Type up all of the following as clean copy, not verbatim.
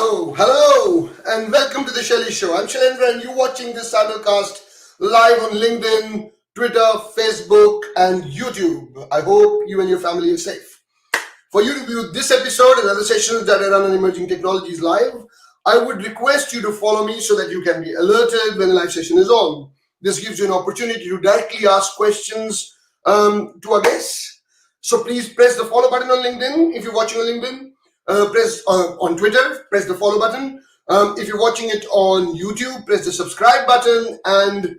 Hello, and welcome to the Shelly Show. I'm Shailendra, and you're watching this simulcast live on LinkedIn, Twitter, Facebook, and YouTube. I hope you and your family are safe. For you to view this episode and other sessions that I run on emerging technologies live, I would request you to follow me so that you can be alerted when a live session is on. This gives you an opportunity to directly ask questions to our guests. So please press the follow button on LinkedIn if you're watching on LinkedIn. Press on Twitter, press the follow button. If you're watching it on YouTube, press the subscribe button and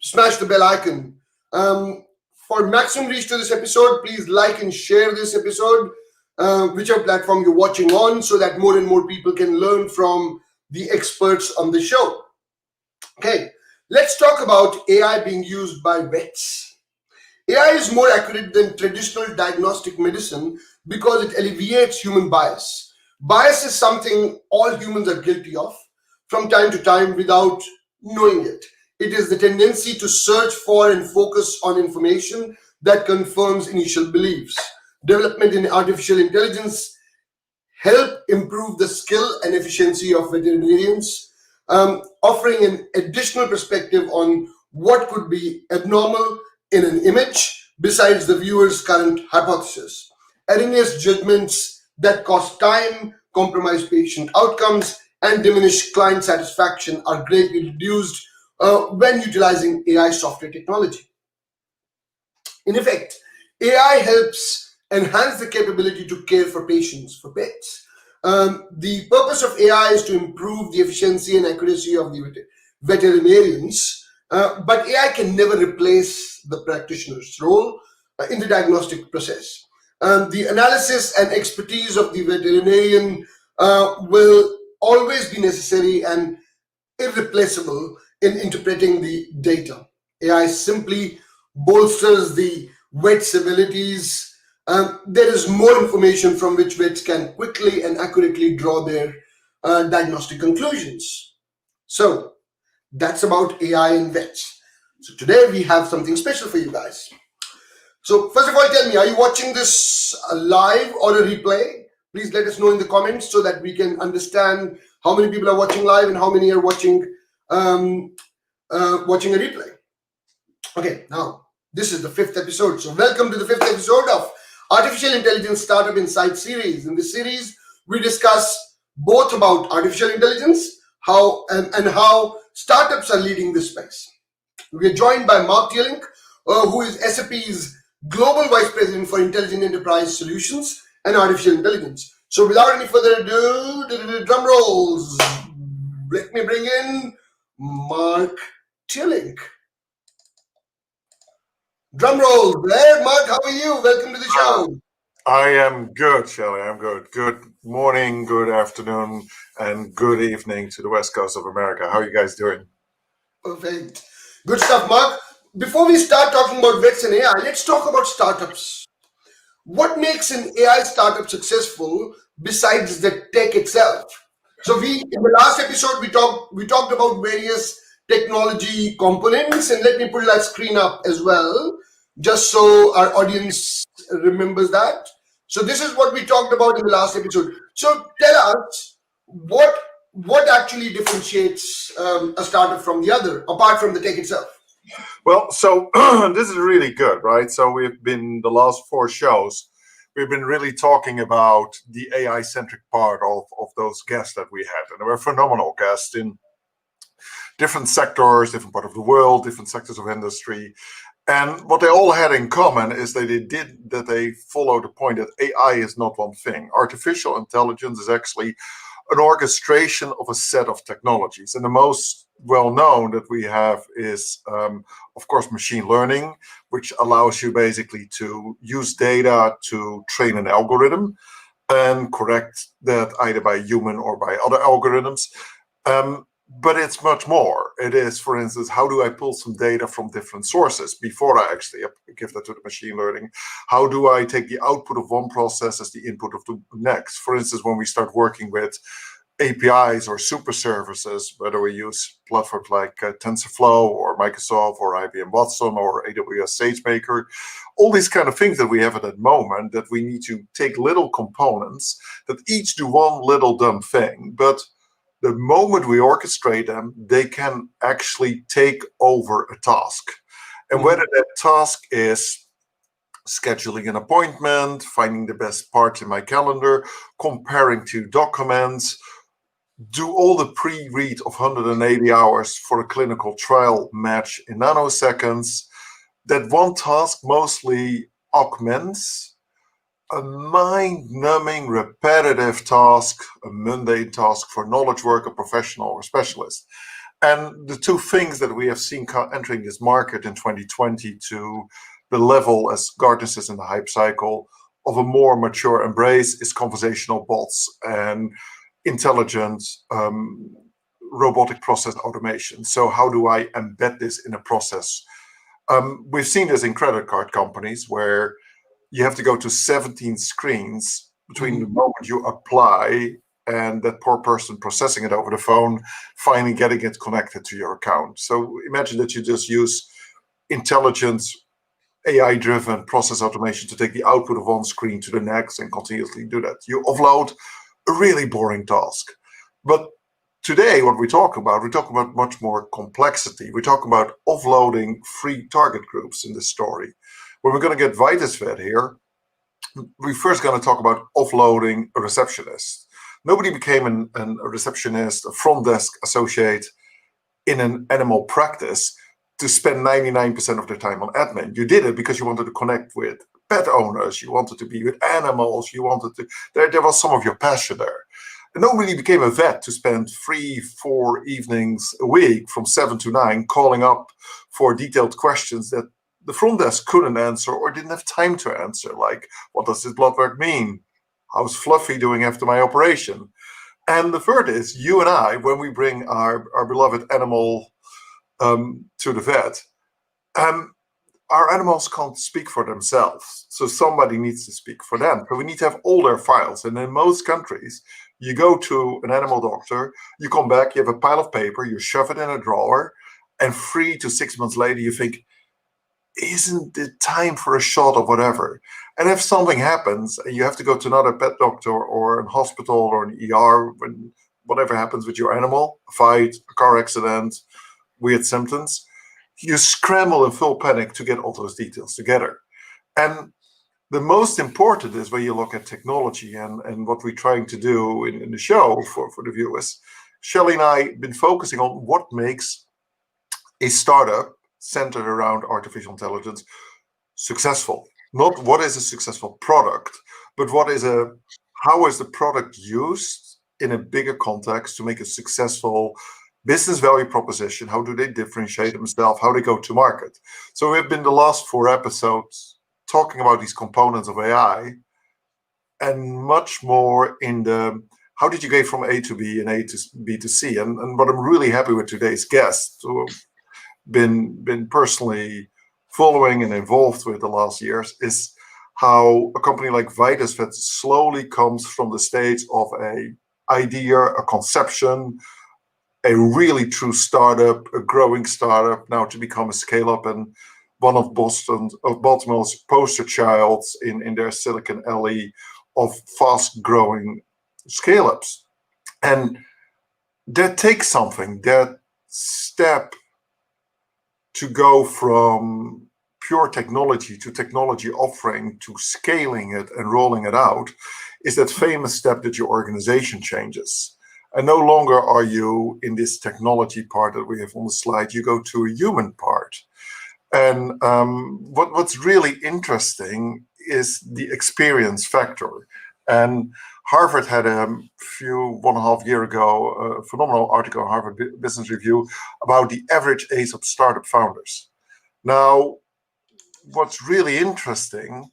smash the bell icon. For maximum reach to this episode, please like and share this episode, whichever platform you're watching on, so that more and more people can learn from the experts on the show. Okay, let's talk about AI being used by vets. AI is more accurate than traditional diagnostic medicine because it alleviates human bias. Bias is something all humans are guilty of from time to time without knowing it. It is the tendency to search for and focus on information that confirms initial beliefs. Development in artificial intelligence help improve the skill and efficiency of veterinarians, offering an additional perspective on what could be abnormal in an image besides the viewer's current hypothesis. Erroneous judgments that cost time, compromise patient outcomes, and diminish client satisfaction are greatly reduced when utilizing AI software technology. In effect, AI helps enhance the capability to care for patients, for pets. The purpose of AI is to improve the efficiency and accuracy of the veterinarians, but AI can never replace the practitioner's role in the diagnostic process. The analysis and expertise of the veterinarian will always be necessary and irreplaceable in interpreting the data. AI simply bolsters the vet's abilities. There is more information from which vets can quickly and accurately draw their diagnostic conclusions. So, that's about AI in vets. So today we have something special for you guys. So first of all, tell me, are you watching this live or a replay? Please let us know in the comments so that we can understand how many people are watching live and how many are watching watching a replay. Okay, now this is the 5th episode. So welcome to the 5th episode of Artificial Intelligence Startup Insight series. In this series, we discuss both about artificial intelligence, how startups are leading this space. We are joined by Marc Teerlink, who is SAP's Global Vice President for Intelligent Enterprise Solutions and Artificial Intelligence. So without any further ado, drum rolls. Let me bring in Marc Teerlink. Drum rolls. There, Marc, how are you? Welcome to the show. I am good, Shelley. I'm good. Good morning, good afternoon, and good evening to the West Coast of America. How are you guys doing? Perfect. Good stuff, Marc. Before we start talking about vets and AI, let's talk about startups. What makes an AI startup successful besides the tech itself? So in the last episode, we talked about various technology components, and let me put that screen up as well, just so our audience remembers that. So this is what we talked about in the last episode. So tell us what actually differentiates a startup from the other, apart from the tech itself. Well, so this is really good, right? So we've been, the last 4 shows, we've been really talking about the AI-centric part of those guests that we had. And they were phenomenal guests in different sectors, different part of the world, different sectors of industry. And what they all had in common is that they follow the point that AI is not one thing. Artificial intelligence is actually an orchestration of a set of technologies. And the most well-known that we have is, of course, machine learning, which allows you basically to use data to train an algorithm and correct that either by human or by other algorithms. But it's much more. It is, for instance, how do I pull some data from different sources before I actually give that to the machine learning? How do I take the output of one process as the input of the next? For instance, when we start working with APIs or super services, whether we use platforms like TensorFlow or Microsoft or IBM Watson or AWS SageMaker, all these kind of things that we have at that moment, that we need to take little components that each do one little dumb thing. But the moment we orchestrate them, they can actually take over a task. And whether that task is scheduling an appointment, finding the best parts in my calendar, comparing two documents, do all the pre-read of 180 hours for a clinical trial match in nanoseconds, that one task mostly augments a mind-numbing, repetitive task, a mundane task for knowledge worker, professional, or specialist. And the two things that we have seen entering this market in 2020 to the level, as Gartner says in the hype cycle, of a more mature embrace is conversational bots and intelligent robotic process automation. So how do I embed this in a process? We've seen this in credit card companies where you have to go to 17 screens between the moment you apply and that poor person processing it over the phone, finally getting it connected to your account. So imagine that you just use intelligent AI-driven process automation to take the output of one screen to the next and continuously do that. You offload a really boring task. But today, what we talk about much more complexity. We talk about offloading free target groups in this story. When we're going to get Vitus Vet here, we're first going to talk about offloading a receptionist. Nobody became a receptionist, a front desk associate in an animal practice to spend 99% of their time on admin. You did it because you wanted to connect with pet owners, you wanted to be with animals, you wanted to, there was some of your passion there. And nobody became a vet to spend 3-4 evenings a week from 7 to 9 calling up for detailed questions that the front desk couldn't answer or didn't have time to answer, like, what does this blood work mean? How's Fluffy doing after my operation? And the third is, you and I, when we bring our beloved animal to the vet, our animals can't speak for themselves. So somebody needs to speak for them. So we need to have all their files. And in most countries, you go to an animal doctor, you come back, you have a pile of paper, you shove it in a drawer, and 3 to 6 months later, you think, isn't it time for a shot of whatever? And if something happens and you have to go to another pet doctor or a hospital or an ER, when whatever happens with your animal, a fight, a car accident, weird symptoms, you scramble in full panic to get all those details together. And the most important is when you look at technology and what we're trying to do in the show for the viewers. Shelley and I have been focusing on what makes a startup centered around artificial intelligence successful. Not what is a successful product, but how is the product used in a bigger context to make a successful business value proposition? How do they differentiate themselves? How they go to market? So we've been the last 4 episodes talking about these components of AI, and much more in the how did you get from A to B and A to B to C? And what I'm really happy with today's guest, who I've been personally following and involved with the last years, is how a company like Vitus Vet slowly comes from the stage of a idea, a conception, a really true startup, a growing startup, now to become a scale-up and one of Baltimore's poster childs in their Silicon Alley of fast-growing scale-ups. And that takes something, that step to go from pure technology to technology offering to scaling it and rolling it out, is that famous step that your organization changes. And no longer are you in this technology part that we have on the slide, you go to a human part. And what's really interesting is the experience factor. And Harvard had 1.5 years ago, a phenomenal article in Harvard Business Review about the average age of startup founders. Now, what's really interesting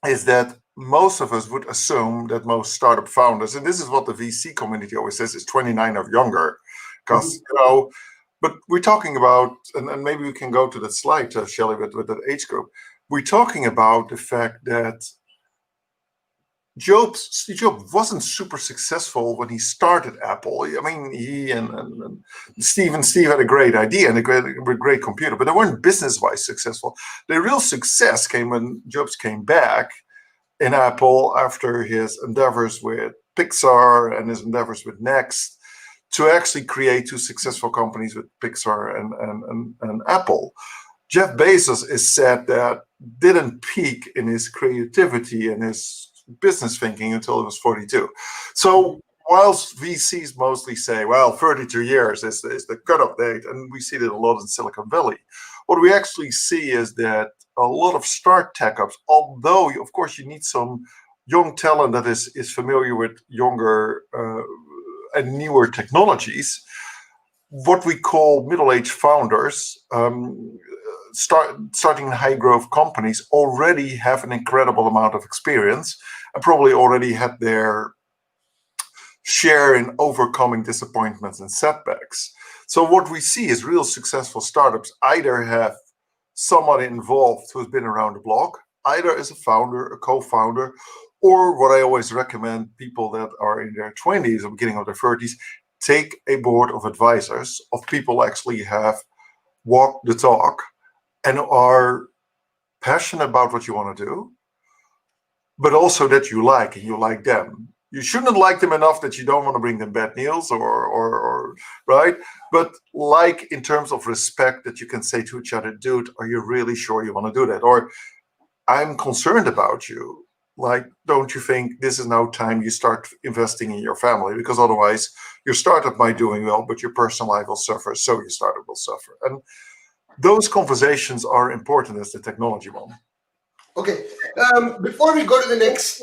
is that most of us would assume that most startup founders, and this is what the VC community always says, is 29 or younger, because but we're talking about, and maybe we can go to that slide, Shelley, with that age group. We're talking about the fact that Steve Jobs wasn't super successful when he started Apple. I mean, he and Steve had a great idea and a great computer, but they weren't business-wise successful. The real success came when Jobs came back in Apple after his endeavors with Pixar and his endeavors with Next to actually create two successful companies with Pixar and Apple. Jeff Bezos is said that didn't peak in his creativity and his business thinking until he was 42. So whilst VCs mostly say, well, 32 years is the cutoff date, and we see that a lot in Silicon Valley, what we actually see is that a lot of start tech-ups, although, of course, you need some young talent that is familiar with younger and newer technologies, what we call middle-aged founders, starting high-growth companies already have an incredible amount of experience and probably already had their share in overcoming disappointments and setbacks. So what we see is real successful startups either have someone involved who's been around the block, either as a founder, a co-founder, or what I always recommend people that are in their 20s or beginning of their 30s, take a board of advisors of people actually have walked the talk and are passionate about what you want to do, but also that you like and you like them. You shouldn't like them enough that you don't want to bring them bad news or right? But like in terms of respect that you can say to each other, dude, are you really sure you want to do that? Or I'm concerned about you. Like, don't you think this is now time you start investing in your family? Because otherwise your startup might doing well, but your personal life will suffer, so your startup will suffer. And those conversations are important as the technology one. Okay, before we go to the next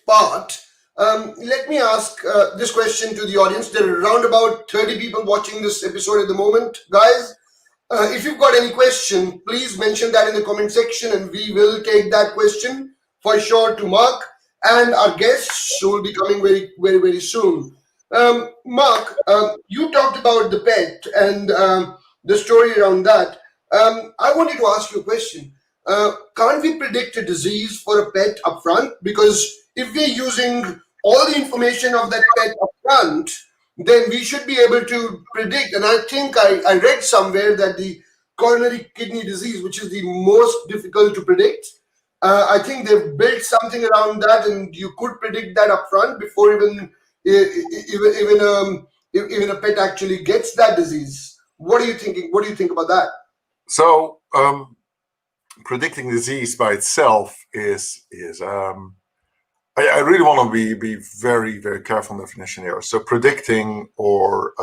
part, let me ask this question to the audience. There are around about 30 people watching this episode at the moment, guys. If you've got any question, please mention that in the comment section, and we will take that question for sure to Mark and our guests who will be coming very, very, very soon. Mark, you talked about the pet and the story around that. I wanted to ask you a question. Can't we predict a disease for a pet upfront? Because if we're using all the information of that pet upfront, then we should be able to predict. And I think I read somewhere that the coronary kidney disease, which is the most difficult to predict, I think they've built something around that, and you could predict that upfront before even a pet actually gets that disease. What are you thinking? What do you think about that? So predicting disease by itself is I really want to be very, very careful in definition here. So predicting or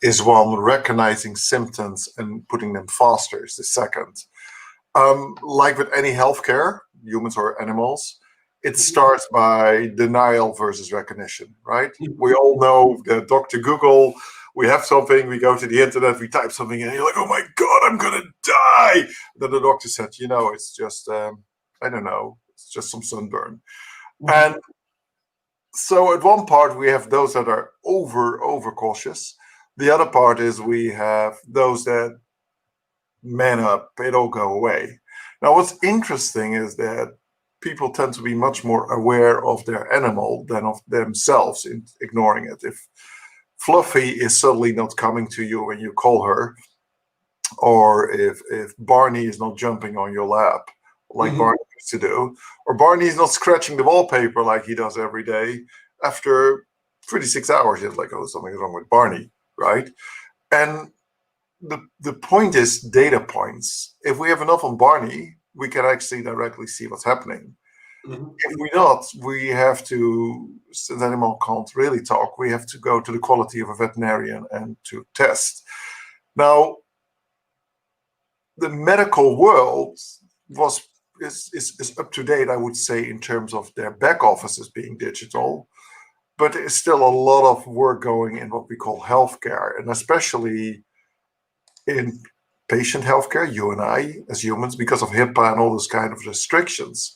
is one, recognizing symptoms and putting them faster is the second. Like with any healthcare, humans or animals, it starts by denial versus recognition, right? We all know that Dr. Google, we have something, we go to the internet, we type something in, and you're like, oh my God, I'm going to die. Then the doctor said, it's just, I don't know, it's just some sunburn. And so at one part, we have those that are over cautious. The other part is we have those that man up, it'll go away. Now, what's interesting is that people tend to be much more aware of their animal than of themselves in ignoring it. If Fluffy is suddenly not coming to you when you call her, or if Barney is not jumping on your lap like Barney used to do, or Barney is not scratching the wallpaper like he does every day, after 36 hours, it's like, oh, something's wrong with Barney, right? And the point is data points. If we have enough on Barney, we can actually directly see what's happening. If we not, we have to, since animal can't really talk, we have to go to the quality of a veterinarian and to test. Now, the medical world is up to date, I would say, in terms of their back offices being digital, but there's still a lot of work going in what we call healthcare, and especially in patient healthcare, you and I as humans, because of HIPAA and all those kind of restrictions.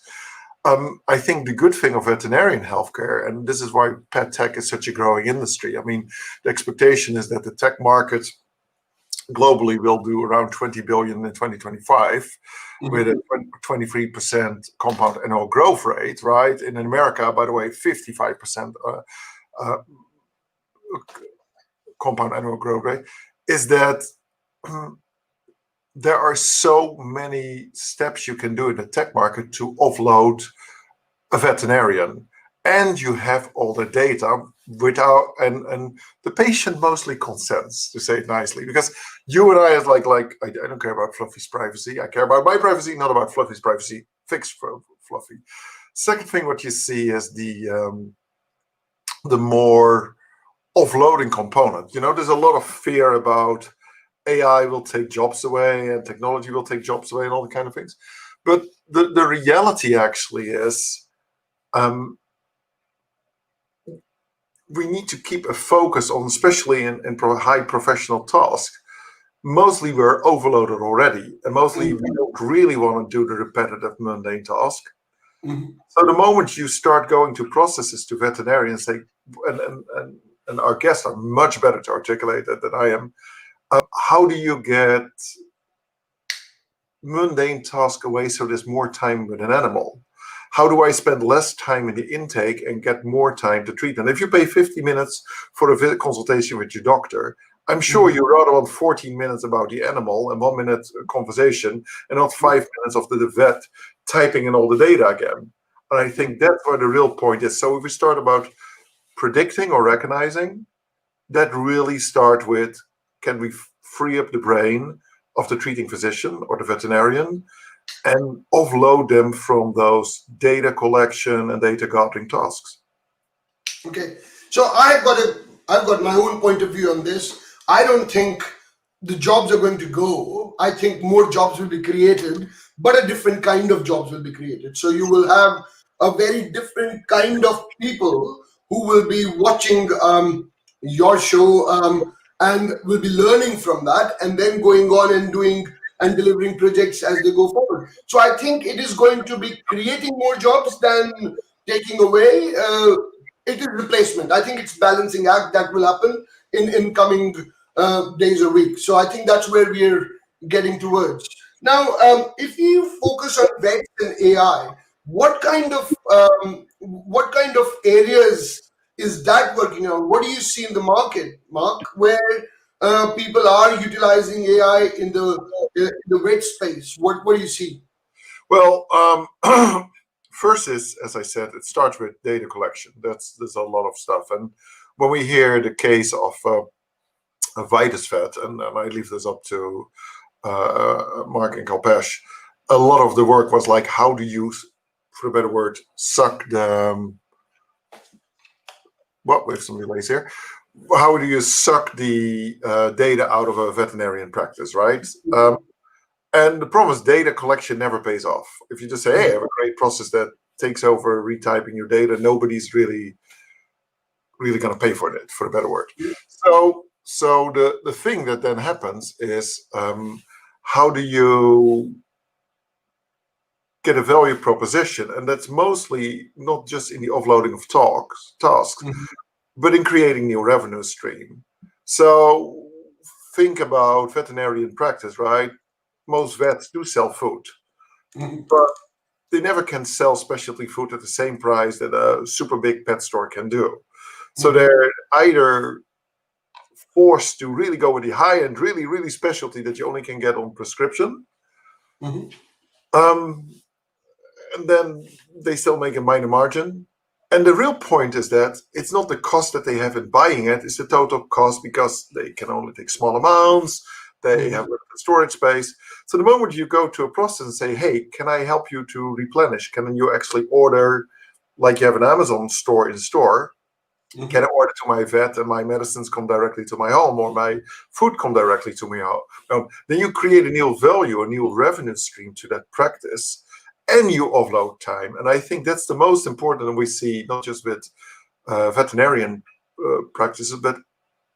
I think the good thing of veterinarian healthcare, and this is why pet tech is such a growing industry. I mean, the expectation is that the tech market globally will do around 20 billion in 2025 with Mhm. a 23% compound annual growth rate, right? In America, by the way, 55% uh, compound annual growth rate, is that there are so many steps you can do in the tech market to offload a veterinarian, and you have all the data without, and the patient mostly consents, to say it nicely, because you and I is like I don't care about Fluffy's privacy. I care about my privacy, not about Fluffy's privacy. Fix for Fluffy. Second thing, what you see is the more offloading component. There's a lot of fear about AI will take jobs away and technology will take jobs away and all the kind of things. But the reality actually is, we need to keep a focus on, especially in high professional tasks. Mostly we're overloaded already, and mostly we don't really want to do the repetitive, mundane task. Mhm. So the moment you start going to processes to veterinarians, and our guests are much better to articulate that than I am. How do you get mundane tasks away so there's more time with an animal? How do I spend less time in the intake and get more time to treat them? If you pay 50 minutes for a consultation with your doctor, I'm sure you rather want 14 minutes about the animal and 1 minute conversation, and not 5 minutes of the vet typing in all the data again. And I think that's where the real point is. So if we start about predicting or recognizing, that really start with, can we free up the brain of the treating physician or the veterinarian and offload them from those data collection and data gathering tasks? Okay, so I've got my own point of view on this. I don't think the jobs are going to go. I think more jobs will be created, but a different kind of jobs will be created. So you will have a very different kind of people who will be watching your show and will be learning from that, and then going on and doing and delivering projects as they go forward. So I think it is going to be creating more jobs than taking away. It is replacement. I think it's balancing act that will happen in coming days or weeks. So I think that's where we're getting towards. Now, if you focus on vets and AI, what kind of areas is that working on? What do you see in the market, Mark, where people are utilizing AI in the vet space? What do you see? Well, first is, as I said, it starts with data collection. There's a lot of stuff. And when we hear the case of Vitus Vet, and I leave this up to Mark and Kalpesh, a lot of the work was like, how do you, for a better word, suck the, well, we have some delays here. How do you suck the data out of a veterinarian practice, right? And the problem is data collection never pays off. If you just say, hey, I have a great process that takes over retyping your data, nobody's really going to pay for it, for a better word. So the thing that then happens is, how do you get a value proposition? And that's mostly not just in the offloading of tasks, but in creating new revenue stream. So think about veterinarian practice, right? Most vets do sell food, but they never can sell specialty food at the same price that a super big pet store can do. So they're either forced to really go with the high end, really, really specialty that you only can get on prescription. And then they still make a minor margin. And the real point is that it's not the cost that they have in buying it, it's the total cost, because they can only take small amounts, they have limited storage space. So the moment you go to a process and say, hey, can I help you to replenish? Can you actually order, like you have an Amazon store in store? Can I order to my vet and my medicines come directly to my home, or my food come directly to my home? Then you create a new value, a new revenue stream to that practice, and you offload time. And I think that's the most important, and we see not just with veterinarian practices, but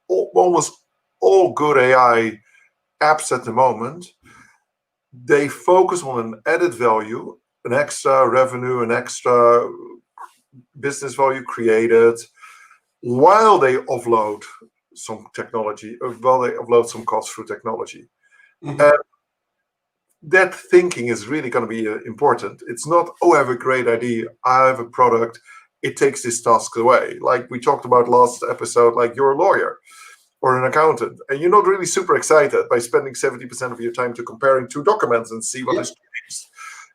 almost all good AI apps at the moment. They focus on an added value, an extra revenue, an extra business value created, while they offload some technology, well, they offload some costs through technology. Mhm. And that thinking is really going to be important. It's not, oh, I have a great idea, I have a product, it takes this task away. Like we talked about last episode, like you're a lawyer or an accountant, and you're not really super excited by spending 70% of your time to comparing two documents and see what Yeah. has changed.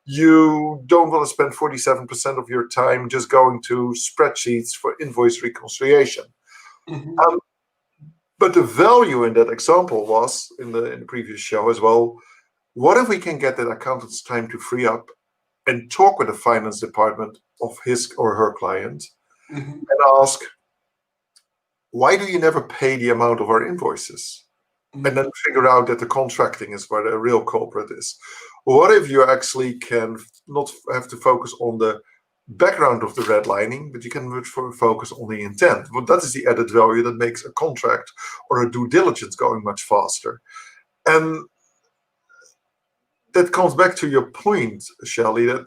You don't want to spend 47% of your time just going to spreadsheets for invoice reconciliation. Mhm. But the value in that example was, in the previous show as well, what if we can get that accountant's time to free up and talk with the finance department of his or her client Mhm. and ask, why do you never pay the amount of our invoices? And then figure out that the contracting is where the real culprit is. What if you actually can not have to focus on the background of the redlining, but you can focus on the intent? Well, that is the added value that makes a contract or a due diligence going much faster. And that comes back to your point, Shelley, that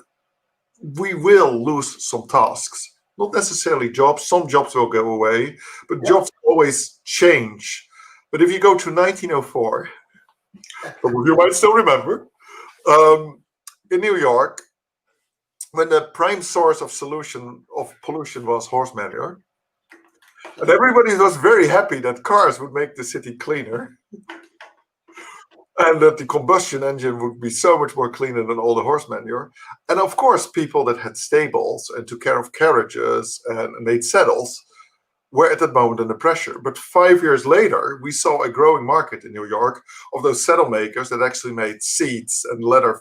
we will lose some tasks. Not necessarily jobs. Some jobs will go away, but Yeah. jobs always change. But if you go to 1904, some of you might still remember, in New York, when the prime source of pollution was horse manure, and everybody was very happy that cars would make the city cleaner, and that the combustion engine would be so much more cleaner than all the horse manure. And of course, people that had stables and took care of carriages and made saddles were at that moment under pressure. But 5 years later, we saw a growing market in New York of those saddle makers that actually made seats and leather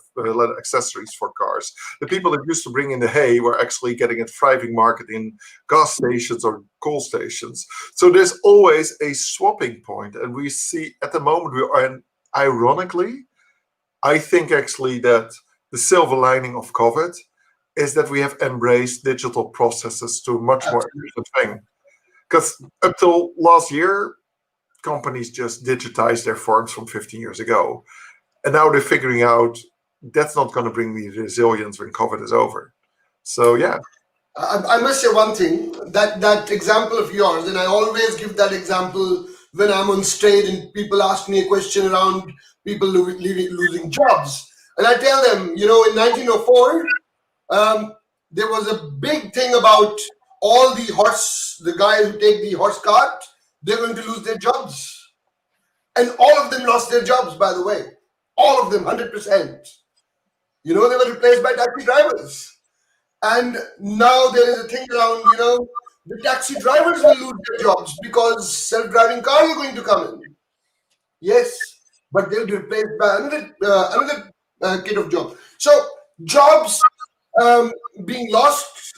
accessories for cars. The people that used to bring in the hay were actually getting a thriving market in gas stations or coal stations. So there's always a swapping point. And we see at the moment, we are in, ironically, I think actually that the silver lining of COVID is that we have embraced digital processes to a much more efficient thing. Because up till last year, companies just digitized their forms from 15 years ago. And now they're figuring out that's not going to bring me resilience when COVID is over. So, yeah. I must say one thing, that example of yours, and I always give that example when I'm on stage and people ask me a question around people losing jobs. And I tell them, in 1904, there was a big thing about all the guys who take the horse cart, they're going to lose their jobs. And all of them lost their jobs, by the way. All of them, 100%. They were replaced by taxi drivers. And now there is a thing around, the taxi drivers will lose their jobs because self-driving cars are going to come in. Yes, but they'll be replaced by another kid of job. So jobs being lost,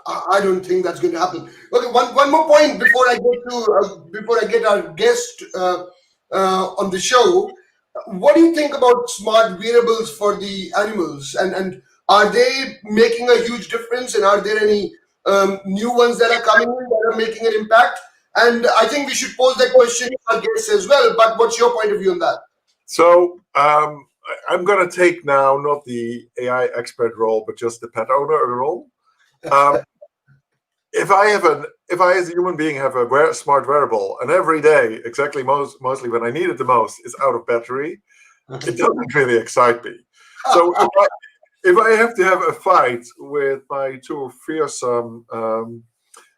I don't think that's going to happen. Okay, one more point before I get our guest on the show. What do you think about smart wearables for the animals, and are they making a huge difference? And are there any new ones that are coming in that are making an impact? And I think we should pose that question to our guests as well. But what's your point of view on that? So, I'm going to take now not the AI expert role, but just the pet owner role. If I as a human being have a smart wearable, and every day, exactly mostly when I need it the most, is out of battery, it doesn't really excite me. So if I have to have a fight with my two fearsome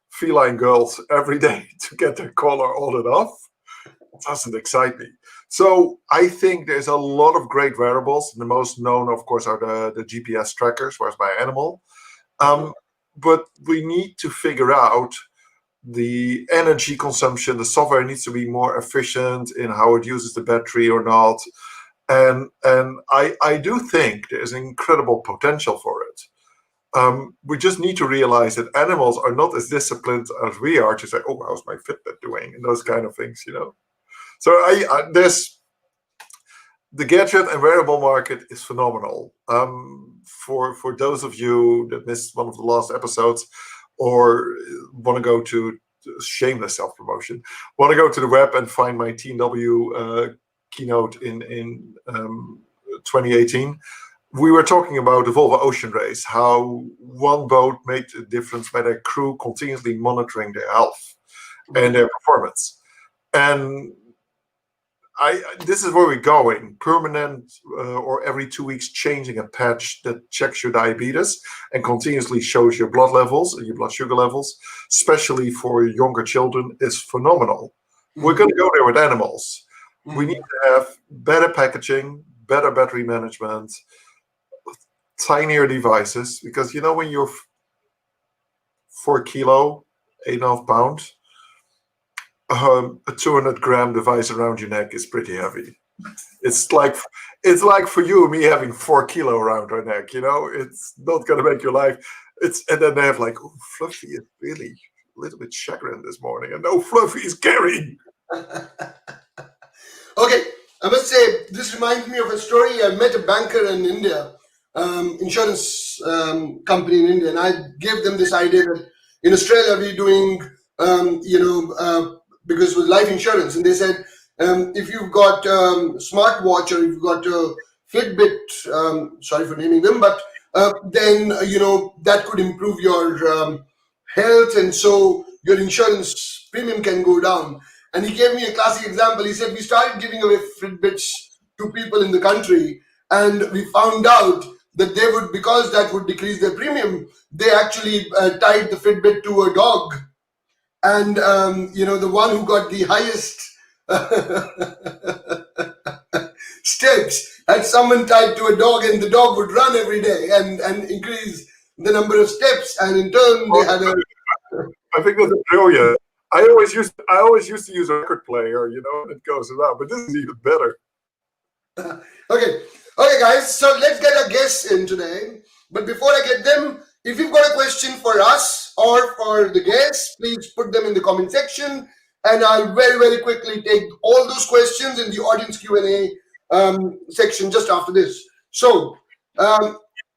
feline girls every day to get their collar on and off, it doesn't excite me. So I think there's a lot of great wearables. The most known, of course, are the GPS trackers, where's my animal. But we need to figure out the energy consumption. The software needs to be more efficient in how it uses the battery or not. And I do think there's incredible potential for it. We just need to realize that animals are not as disciplined as we are to say, oh, how's my Fitbit doing? And those kind of things, So there's the gadget and wearable market is phenomenal. For those of you that missed one of the last episodes or want to go to shameless self-promotion, want to go to the web and find my TNW keynote in 2018, we were talking about the Volvo Ocean Race, how one boat made a difference by their crew continuously monitoring their health and their performance. And this is where we're going. Permanent or every 2 weeks changing a patch that checks your diabetes and continuously shows your blood levels and your blood sugar levels, especially for younger children, is phenomenal. We're going to go there with animals. We need to have better packaging, better battery management, tinier devices, because when you're 4 kilo, 8.5 pounds, a 200-gram device around your neck is pretty heavy. It's like for you and me having 4 kilo around our neck. It's not going to make your life. And then they have like, oh, Fluffy is really a little bit chagrined this morning, and no, Fluffy is carrying. Okay, I must say this reminds me of a story. I met a banker in India, insurance company in India, and I gave them this idea that in Australia we're doing, because with life insurance, and they said if you've got smartwatch or you've got a Fitbit, sorry for naming them, but then that could improve your health, and so your insurance premium can go down. And he gave me a classic example. He said we started giving away Fitbits to people in the country, and we found out that they would, because that would decrease their premium, they actually tied the Fitbit to a dog. And the one who got the highest steps had someone tied to a dog, and the dog would run every day and increase the number of steps, and in turn they had a. I think that's brilliant. I always used to use a record player, and it goes around, but this is even better. Okay, guys. So let's get our guests in today. But before I get them, if you've got a question for us or for the guests, please put them in the comment section, and I'll very, very quickly take all those questions in the audience Q&A section just after this. So,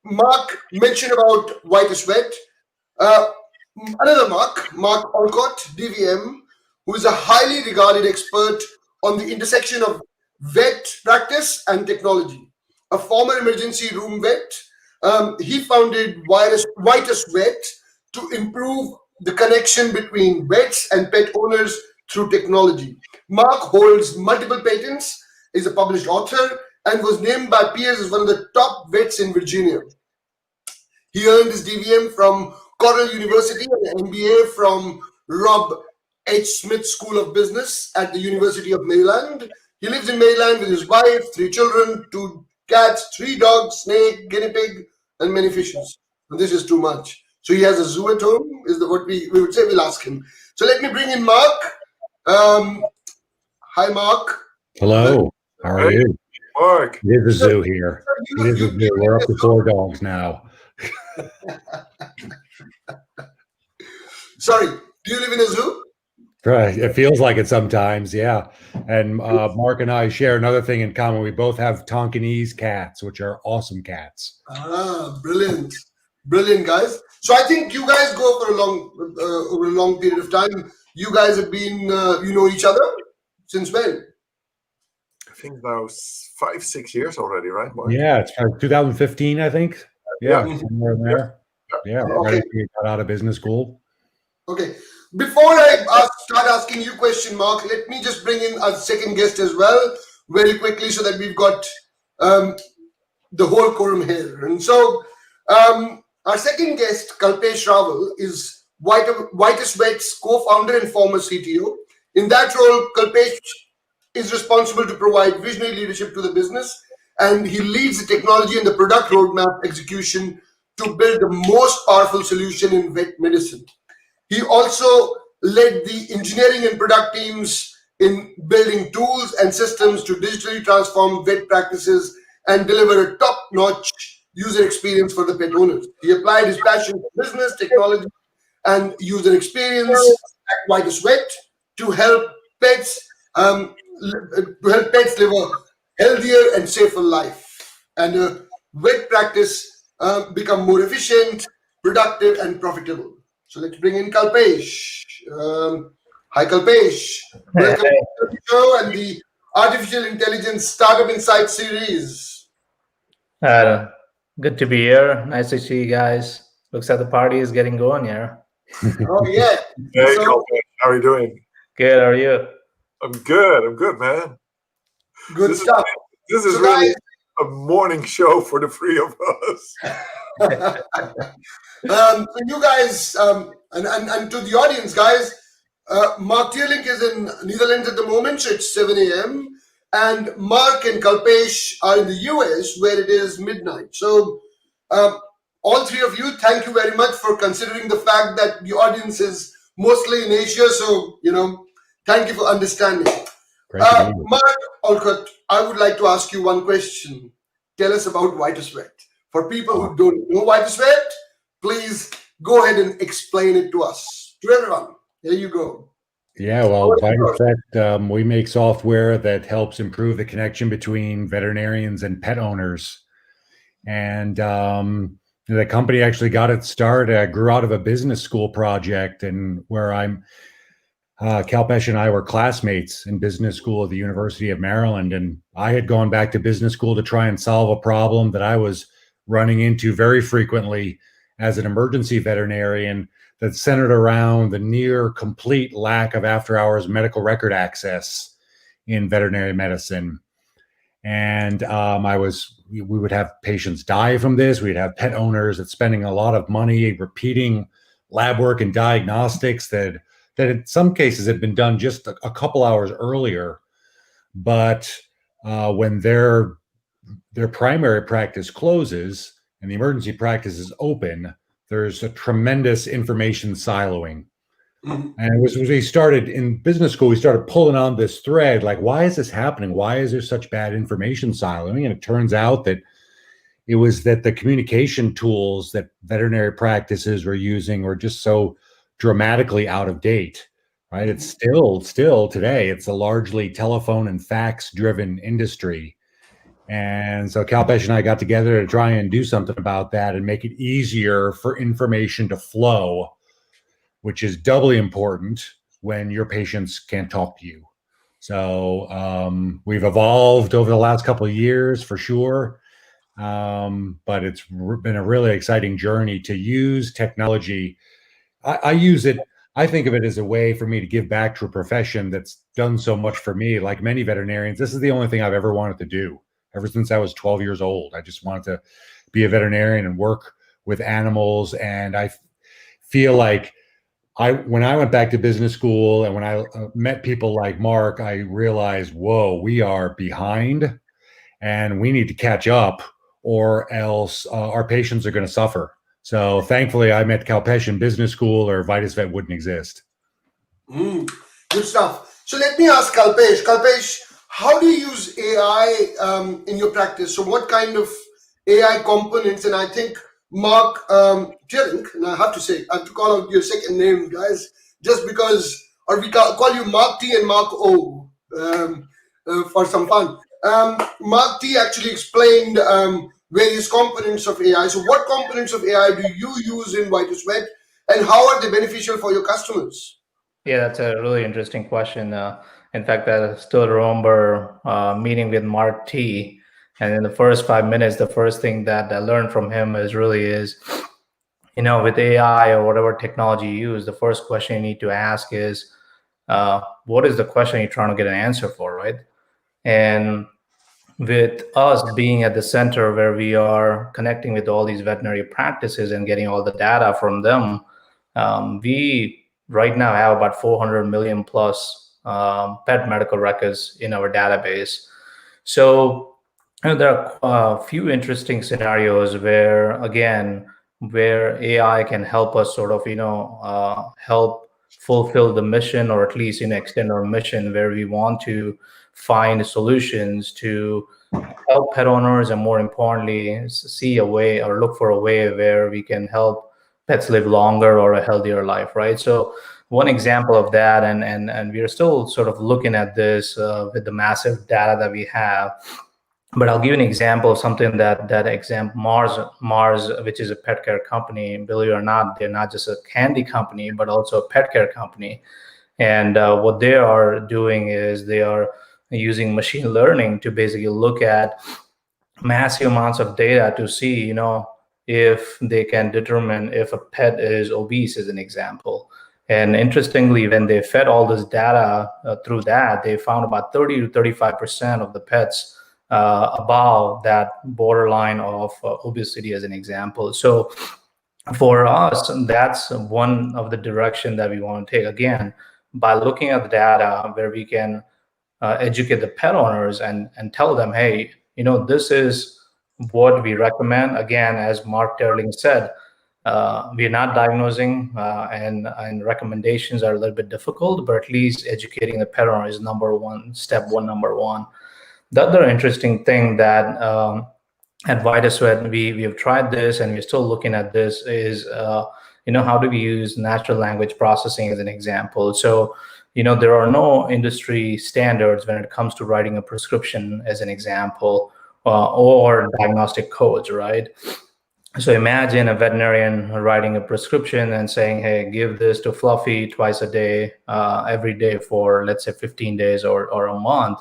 Mark mentioned about Vitus Vet. Another Mark Olcott, DVM, who is a highly regarded expert on the intersection of vet practice and technology. A former emergency room vet, he founded Vitus Vet to improve the connection between vets and pet owners through technology. Mark holds multiple patents, is a published author, and was named by peers as one of the top vets in Virginia. He earned his DVM from Cornell University and an MBA from Rob H. Smith School of Business at the University of Maryland. He lives in Maryland with his wife, 3 children, 2 cats, 3 dogs, snake, guinea pig, and many fishes. And this is too much. So he has a zoo at home, is what we would say. We'll ask him. So let me bring in Mark. Hi, Mark. Hello. How are you? Mark. It is a zoo here. It is a zoo. We're up to 4 dogs now. Sorry, do you live in a zoo? Right. It feels like it sometimes, yeah. And Mark and I share another thing in common. We both have Tonkinese cats, which are awesome cats. Ah, brilliant. Brilliant, guys. So I think you guys go for over a long period of time. You guys have been, each other since when? I think now 5-6 years already, right, Mark? Yeah, it's 2015, I think. Yeah, somewhere in there. Yeah, Okay. right after we got out of business school. Okay. Before I start asking you question, Mark, let me just bring in our second guest as well very quickly so that we've got the whole quorum here. And so our second guest, Kalpesh Raval, is Vitus Vet's co-founder and former CTO. In that role, Kalpesh is responsible to provide visionary leadership to the business, and he leads the technology and the product roadmap execution to build the most powerful solution in vet medicine. He also led the engineering and product teams in building tools and systems to digitally transform vet practices and deliver a top-notch user experience for the pet owners. He applied his passion for business, technology, and user experience at Vitus Vet to help pets live a healthier and safer life, and vet practice become more efficient, productive, and profitable. So let's bring in Kalpesh. Hi, Kalpesh. Welcome to the show and the Artificial Intelligence Startup Insight series. Good to be here. Nice to see you guys. Looks like the party is getting going here. Oh, yeah. Hey, Kalpesh, how are you doing? Good. How are you? I'm good, man. Good This stuff. This is So really guys, a morning show for the three of us. so you guys, and to the audience, guys, Marc Teerlink is in Netherlands at the moment, so it's 7 a.m. And Mark and Kalpesh are in the US, where it is midnight. So all three of you, thank you very much for considering the fact that the audience is mostly in Asia. So, thank you for understanding. Great to meet you. Mark Olcott, I would like to ask you one question. Tell us about Vitus Vet. For people who don't know Vitus Vet, please go ahead and explain it to us, to everyone. Here you go. Yeah, well, Vitusvet, we make software that helps improve the connection between veterinarians and pet owners. And the company actually got its start, grew out of a business school project, and where Kalpesh and I were classmates in business school at the University of Maryland. And I had gone back to business school to try and solve a problem that I was running into very frequently as an emergency veterinarian, that centered around the near complete lack of after-hours medical record access in veterinary medicine. And we would have patients die from this. We'd have pet owners that's spending a lot of money repeating lab work and diagnostics that in some cases had been done just a couple hours earlier. But when their primary practice closes and the emergency practice is open, there's a tremendous information siloing. Mm-hmm. And it was we started in business school, we started pulling on this thread, like, why is this happening? Why is there such bad information siloing? And it turns out that it was that the communication tools that veterinary practices were using were just so dramatically out of date, right? It's still today, it's a largely telephone and fax driven industry. And so Kalpesh and I got together to try and do something about that and make it easier for information to flow, which is doubly important when your patients can't talk to you. So we've evolved over the last couple of years for sure. But it's been a really exciting journey to use technology. I use it. I think of it as a way for me to give back to a profession that's done so much for me. Like many veterinarians, this is the only thing I've ever wanted to do. Ever since I was 12 years old, I just wanted to be a veterinarian and work with animals. And I feel like when I went back to business school and when I met people like Mark, I realized, whoa, we are behind and we need to catch up, or else our patients are going to suffer. So thankfully, I met Kalpesh in business school, or Vitusvet wouldn't exist. Good stuff. So let me ask Kalpesh. Kalpesh, how do you use AI in your practice? So what kind of AI components? And I think Marc Teerlink, and I have to call out your second name, guys, just because, or we call you Marc T and Marc O for some fun. Marc T actually explained various components of AI. So what components of AI do you use in Vitusvet, and how are they beneficial for your customers? Yeah, that's a really interesting question. In fact, I still remember meeting with Marc T. And in the first 5 minutes, the first thing that I learned from him is with AI or whatever technology you use, the first question you need to ask is, what is the question you're trying to get an answer for, right? And with us being at the center where we are connecting with all these veterinary practices and getting all the data from them, we right now have about 400 million plus pet medical records in our database. So there are a few interesting scenarios where AI can help us sort of, help fulfill the mission, or at least extend our mission, where we want to find solutions to help pet owners, and more importantly, see a way or look for a way where we can help pets live longer or a healthier life, right? So one example of that, and we are still sort of looking at this with the massive data that we have. But I'll give you an example of something that example, Mars, which is a pet care company. Believe it or not, they're not just a candy company, but also a pet care company. And what they are doing is they are using machine learning to basically look at massive amounts of data to see, if they can determine if a pet is obese, as an example. And interestingly, when they fed all this data through that, they found about 30 to 35% of the pets above that borderline of obesity, as an example. So for us, that's one of the direction that we want to take. Again, by looking at the data where we can educate the pet owners and tell them, hey, this is what we recommend. Again, as Marc Teerlink said, we're not diagnosing, and recommendations are a little bit difficult, but at least educating the pet owner is number one. The other interesting thing that at Vitusvet, we have tried this and we're still looking at this is, how do we use natural language processing as an example? So, there are no industry standards when it comes to writing a prescription, as an example, or diagnostic codes, right? So imagine a veterinarian writing a prescription and saying, hey, give this to Fluffy twice a day, every day for, let's say, 15 days or a month.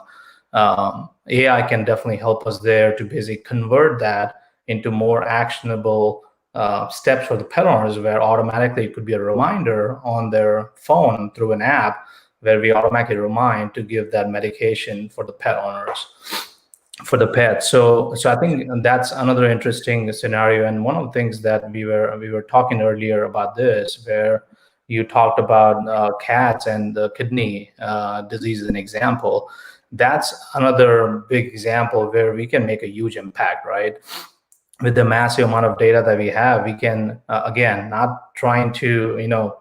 AI can definitely help us there to basically convert that into more actionable steps for the pet owners, where automatically it could be a reminder on their phone through an app where we automatically remind to give that medication for the pet owners, for the pets. So I think that's another interesting scenario. And one of the things that we were talking earlier about this, where you talked about cats and the kidney disease as an example. That's another big example where we can make a huge impact, right? With the massive amount of data that we have, we can, again, not trying to,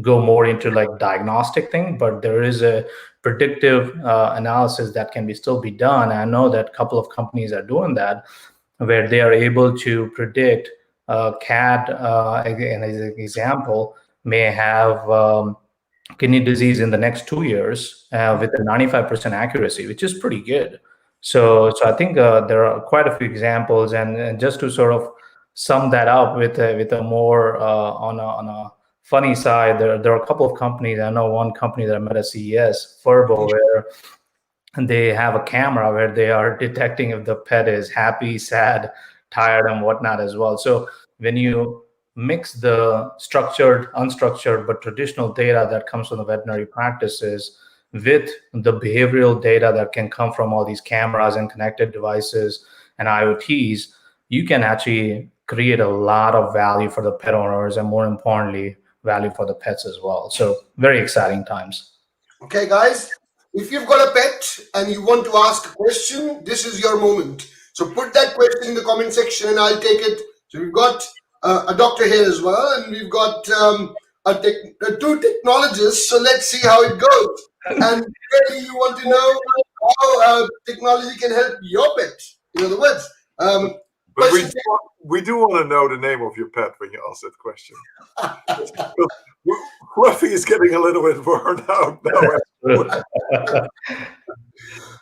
go more into like diagnostic thing, but there is a predictive analysis that can still be done. I know that a couple of companies are doing that, where they are able to predict cat, again, as an example, may have kidney disease in the next 2 years with a 95% accuracy, which is pretty good. So I think there are quite a few examples, and just to sort of sum that up with a more on a funny side, there are a couple of companies. I know one company that I met at CES, Furbo, where they have a camera where they are detecting if the pet is happy, sad, tired, and whatnot as well. So when you mix the structured, unstructured, but traditional data that comes from the veterinary practices with the behavioral data that can come from all these cameras and connected devices and IoTs, you can actually create a lot of value for the pet owners, and more importantly, value for the pets as well. So very exciting times. Okay, guys, if you've got a pet and you want to ask a question, this is your moment. So put that question in the comment section and I'll take it. So we've got a doctor here as well, and we've got two technologists. So let's see how it goes. And maybe you want to know how technology can help your pet. In other words, but we do want to know the name of your pet when you ask that question. Fluffy is getting a little bit worn out now.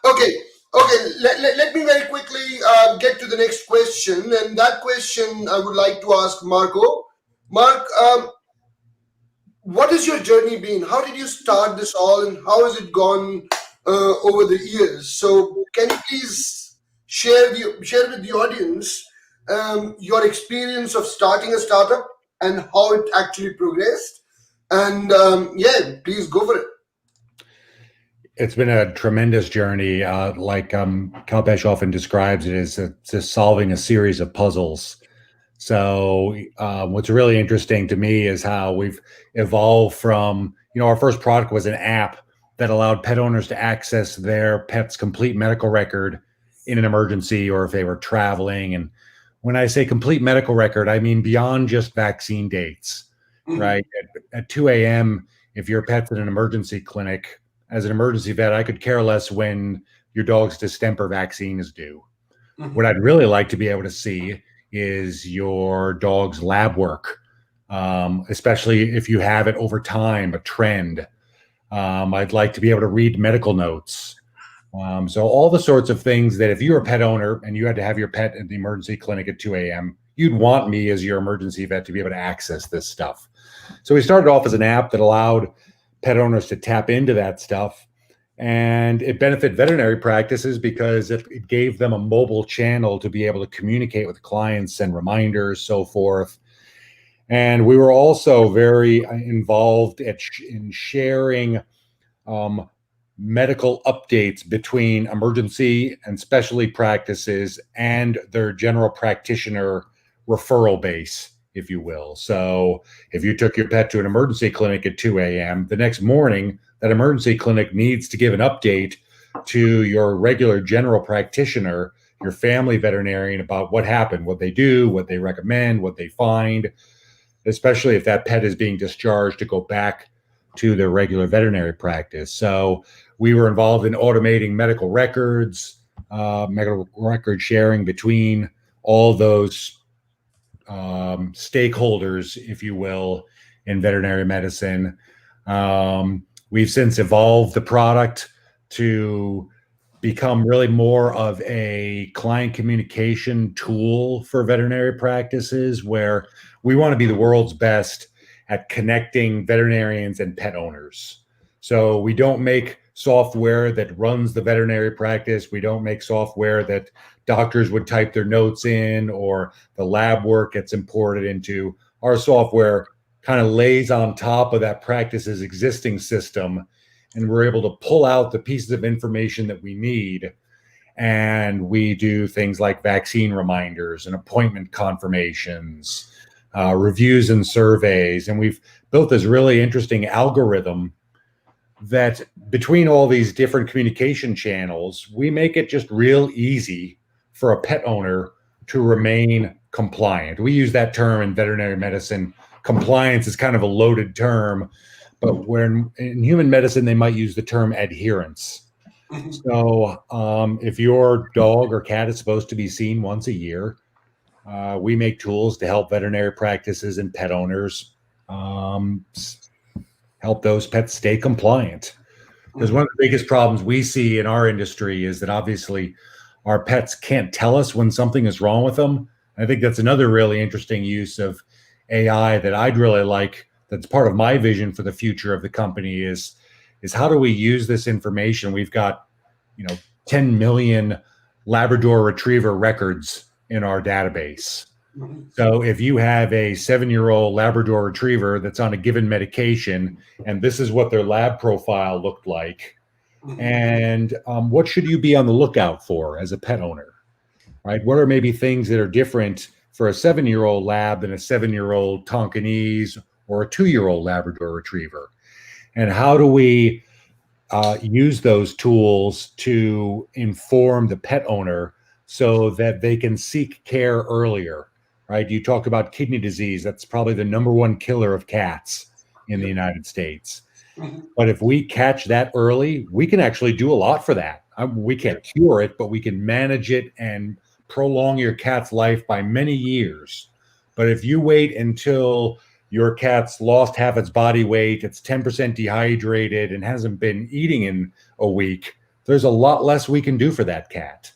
Okay. Let me very quickly get to the next question, and that question I would like to ask Marco. Marc, what has your journey been? How did you start this all, and how has it gone over the years? So, can you please share with the audience your experience of starting a startup and how it actually progressed? And please go for it. It's been a tremendous journey. Like Kalpesh often describes it as just solving a series of puzzles. So what's really interesting to me is how we've evolved from, our first product was an app that allowed pet owners to access their pet's complete medical record in an emergency or if they were traveling. And when I say complete medical record, I mean beyond just vaccine dates, right? At 2 a.m., if your pet's in an emergency clinic, as an emergency vet, I could care less when your dog's distemper vaccine is due. What I'd really like to be able to see is your dog's lab work, especially if you have it over time, a trend. I'd like to be able to read medical notes. So all the sorts of things that if you're a pet owner and you had to have your pet at the emergency clinic at 2 a.m., you'd want me as your emergency vet to be able to access this stuff. So we started off as an app that allowed pet owners to tap into that stuff, and it benefited veterinary practices because it gave them a mobile channel to be able to communicate with clients and reminders, so forth. And we were also very involved in sharing medical updates between emergency and specialty practices and their general practitioner referral base, if you will. So if you took your pet to an emergency clinic at 2 a.m., the next morning, that emergency clinic needs to give an update to your regular general practitioner, your family veterinarian, about what happened, what they do, what they recommend, what they find, especially if that pet is being discharged to go back to their regular veterinary practice. So we were involved in automating medical record sharing between all those stakeholders, if you will, in veterinary medicine. We've since evolved the product to become really more of a client communication tool for veterinary practices, where we want to be the world's best at connecting veterinarians and pet owners. So we don't make software that runs the veterinary practice. We don't make software that doctors would type their notes in or the lab work gets imported into. Our software kind of lays on top of that practice's existing system, and we're able to pull out the pieces of information that we need. And we do things like vaccine reminders and appointment confirmations, reviews and surveys. And we've built this really interesting algorithm that between all these different communication channels, we make it just real easy for a pet owner to remain compliant. We use that term in veterinary medicine. Compliance is kind of a loaded term, but when in human medicine, they might use the term adherence. So if your dog or cat is supposed to be seen once a year, we make tools to help veterinary practices and pet owners help those pets stay compliant. Because one of the biggest problems we see in our industry is that obviously our pets can't tell us when something is wrong with them. I think that's another really interesting use of AI that I'd really like. That's part of my vision for the future of the company is how do we use this information? We've got, 10 million Labrador Retriever records in our database. So if you have a 7-year-old Labrador Retriever that's on a given medication, and this is what their lab profile looked like, and what should you be on the lookout for as a pet owner, right? What are maybe things that are different for a 7-year-old lab than a 7-year-old Tonkinese or a 2-year-old Labrador Retriever? And how do we use those tools to inform the pet owner so that they can seek care earlier, right? You talk about kidney disease. That's probably the #1 killer of cats in the United States. But if we catch that early, we can actually do a lot for that. We can't cure it, but we can manage it and prolong your cat's life by many years. But if you wait until your cat's lost half its body weight, it's 10% dehydrated and hasn't been eating in a week, there's a lot less we can do for that cat.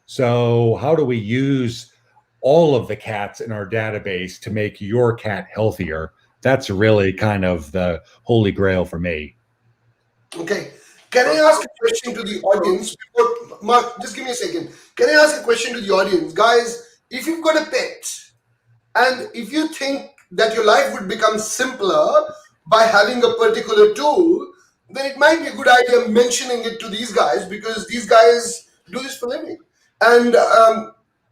So how do we use all of the cats in our database to make your cat healthier? That's really kind of the holy grail for me. Okay. Can I ask a question to the audience? Mark, just give me a second. Can I ask a question to the audience? Guys, if you've got a pet and if you think that your life would become simpler by having a particular tool, then it might be a good idea mentioning it to these guys, because these guys do this for a living. And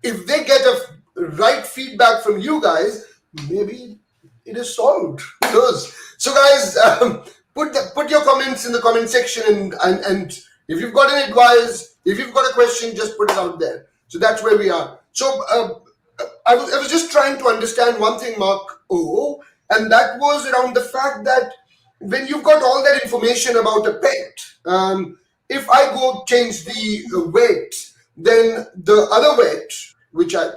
if they get a right feedback from you guys, maybe it is solved. Who knows? So guys, put your comments in the comment section, and if you've got any advice, if you've got a question, just put it out there. So that's where we are. So I was just trying to understand one thing, Mark O, and that was around the fact that when you've got all that information about a pet, if I go change the vet, then the other vet,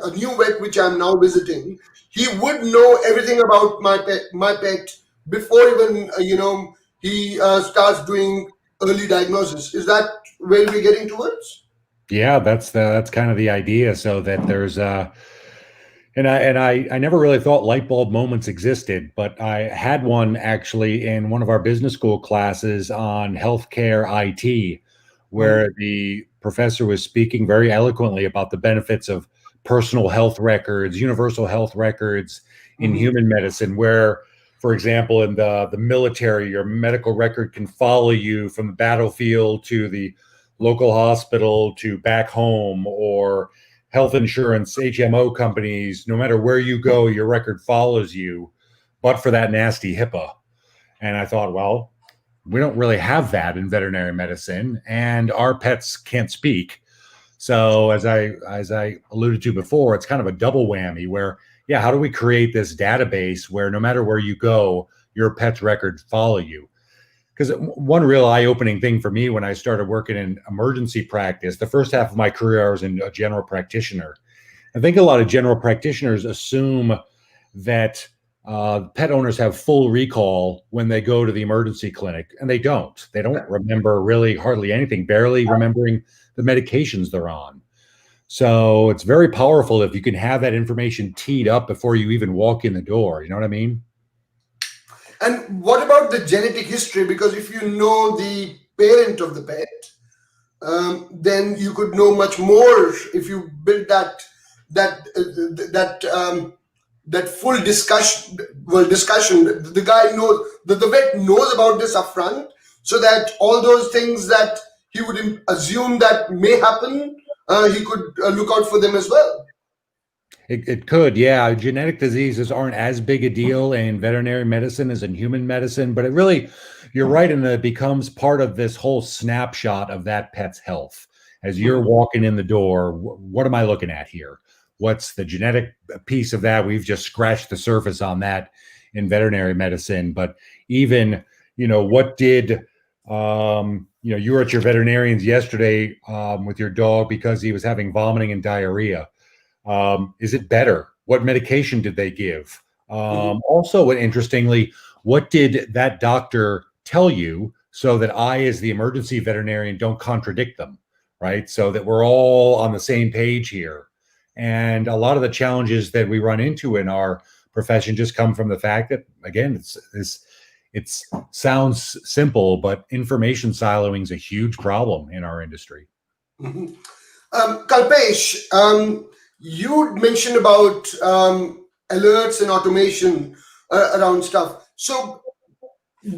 a new vet which I'm now visiting, he would know everything about my pet before even he starts doing early diagnosis. Is that where we're getting towards? Yeah, that's kind of the idea. So that there's and I never really thought light bulb moments existed, but I had one actually in one of our business school classes on healthcare IT, where the professor was speaking very eloquently about the benefits of personal health records, universal health records, in human medicine, where, for example, in the military, your medical record can follow you from the battlefield to the local hospital to back home, or health insurance, HMO companies, no matter where you go, your record follows you, but for that nasty HIPAA. And I thought, well, we don't really have that in veterinary medicine, and our pets can't speak. So as I alluded to before, it's kind of a double whammy where, yeah, how do we create this database where no matter where you go, your pet's records follow you? Because one real eye-opening thing for me when I started working in emergency practice, the first half of my career, I was a general practitioner. I think a lot of general practitioners assume that pet owners have full recall when they go to the emergency clinic, and they don't. They don't remember really hardly anything, barely remembering the medications they're on. So it's very powerful if you can have that information teed up before you even walk in the door. You know what I mean? And what about the genetic history? Because if you know the parent of the pet, then you could know much more if you build that full discussion. The guy knows, the vet knows about this upfront, so that all those things that he would assume that may happen, he could look out for them as well. It could, yeah. Genetic diseases aren't as big a deal in veterinary medicine as in human medicine, but it really, you're right, and it becomes part of this whole snapshot of that pet's health. As you're walking in the door, what am I looking at here? What's the genetic piece of that? We've just scratched the surface on that in veterinary medicine. But even, what did, you were at your veterinarian's yesterday with your dog because he was having vomiting and diarrhea. Is it better? What medication did they give? Also, interestingly, what did that doctor tell you so that I, as the emergency veterinarian, don't contradict them, right? So that we're all on the same page here. And a lot of the challenges that we run into in our profession just come from the fact that, again, it sounds simple, but information siloing is a huge problem in our industry. Kalpesh, you mentioned about alerts and automation around stuff. So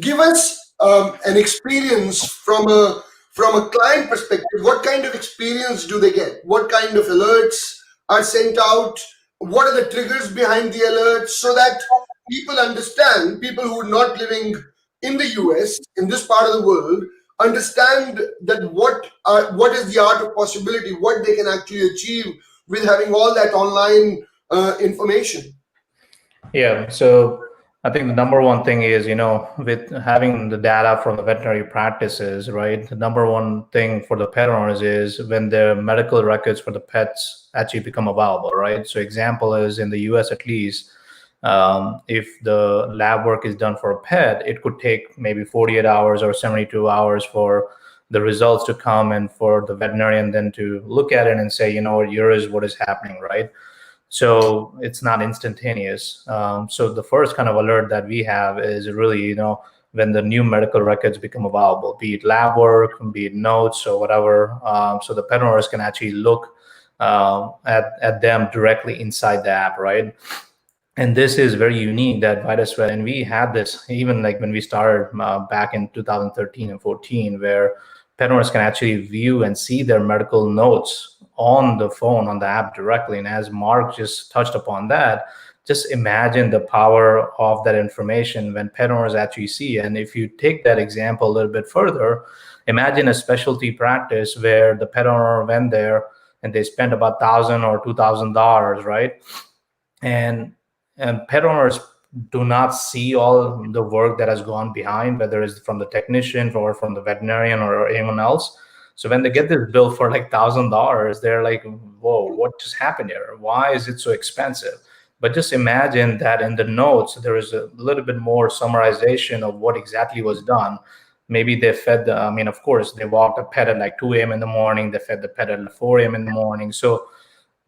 give us an experience from a client perspective. What kind of experience do they get? What kind of alerts are sent out? What are the triggers behind the alerts, so that people understand, people who are not living in the US, in this part of the world, understand that what is the art of possibility, what they can actually achieve with having all that online information. Yeah, so I think the number one thing is, with having the data from the veterinary practices, right? The number one thing for the pet owners is when their medical records for the pets actually become available, right? So example is in the US at least, if the lab work is done for a pet, it could take maybe 48 hours or 72 hours for the results to come and for the veterinarian then to look at it and say, here is what is happening, right? So it's not instantaneous. So the first kind of alert that we have is really, when the new medical records become available, be it lab work, be it notes or whatever. So the pet owners can actually look at them directly inside the app, right? And this is very unique that Vitusvet, and we had this even like when we started back in 2013 and 14, where pet owners can actually view and see their medical notes on the phone, on the app directly. And as Mark just touched upon that, just imagine the power of that information when pet owners actually see. And if you take that example a little bit further, imagine a specialty practice where the pet owner went there and they spent about $1,000 or $2,000, right? And pet owners do not see all the work that has gone behind, whether it's from the technician or from the veterinarian or anyone else. So when they get this bill for like $1,000, they're like, whoa, what just happened here? Why is it so expensive? But just imagine that in the notes, there is a little bit more summarization of what exactly was done. Maybe they fed of course, they walked the pet at like 2 a.m. in the morning. They fed the pet at 4 a.m. in the morning. So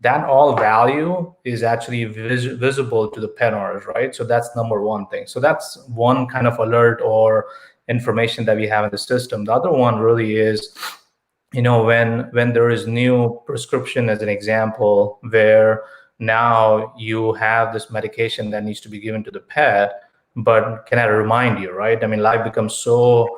that all value is actually visible to the pet owners, right? So that's number one thing. So that's one kind of alert or information that we have in the system. The other one really is, when there is new prescription, as an example, where now you have this medication that needs to be given to the pet, but can I remind you, right? I mean, life becomes so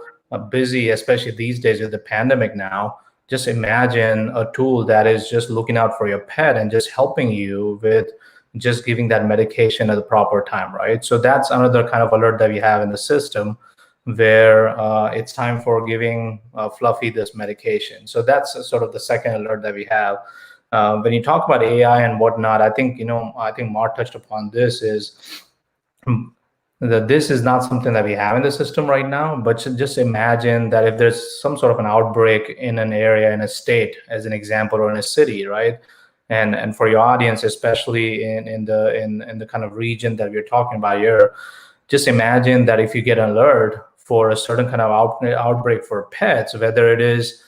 busy, especially these days with the pandemic now. Just imagine a tool that is just looking out for your pet and just helping you with just giving that medication at the proper time, right? So that's another kind of alert that we have in the system, where it's time for giving Fluffy this medication. So that's sort of the second alert that we have. When you talk about AI and whatnot, I think Mark touched upon this, is that this is not something that we have in the system right now, but just imagine that if there's some sort of an outbreak in an area, in a state, as an example, or in a city, right? And for your audience, especially in the kind of region that we're talking about here, just imagine that if you get an alert for a certain kind of outbreak for pets, whether it is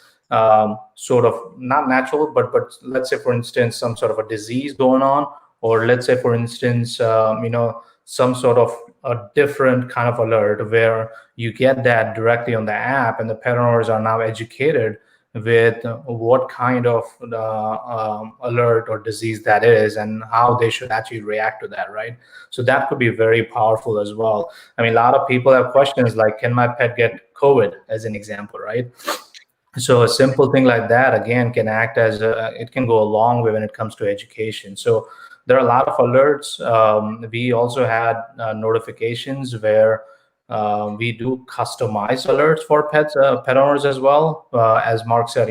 sort of not natural, but let's say, for instance, some sort of a disease going on, or let's say, for instance, some sort of a different kind of alert where you get that directly on the app, and the pet owners are now educated with what kind of alert or disease that is and how they should actually react to that, right? So that could be very powerful as well. I mean, a lot of people have questions like, can my pet get COVID, as an example, right? So a simple thing like that, again, can act as it can go a long way when it comes to education. So there are a lot of alerts. We also had notifications where we do customize alerts for pet owners as well. As Mark said,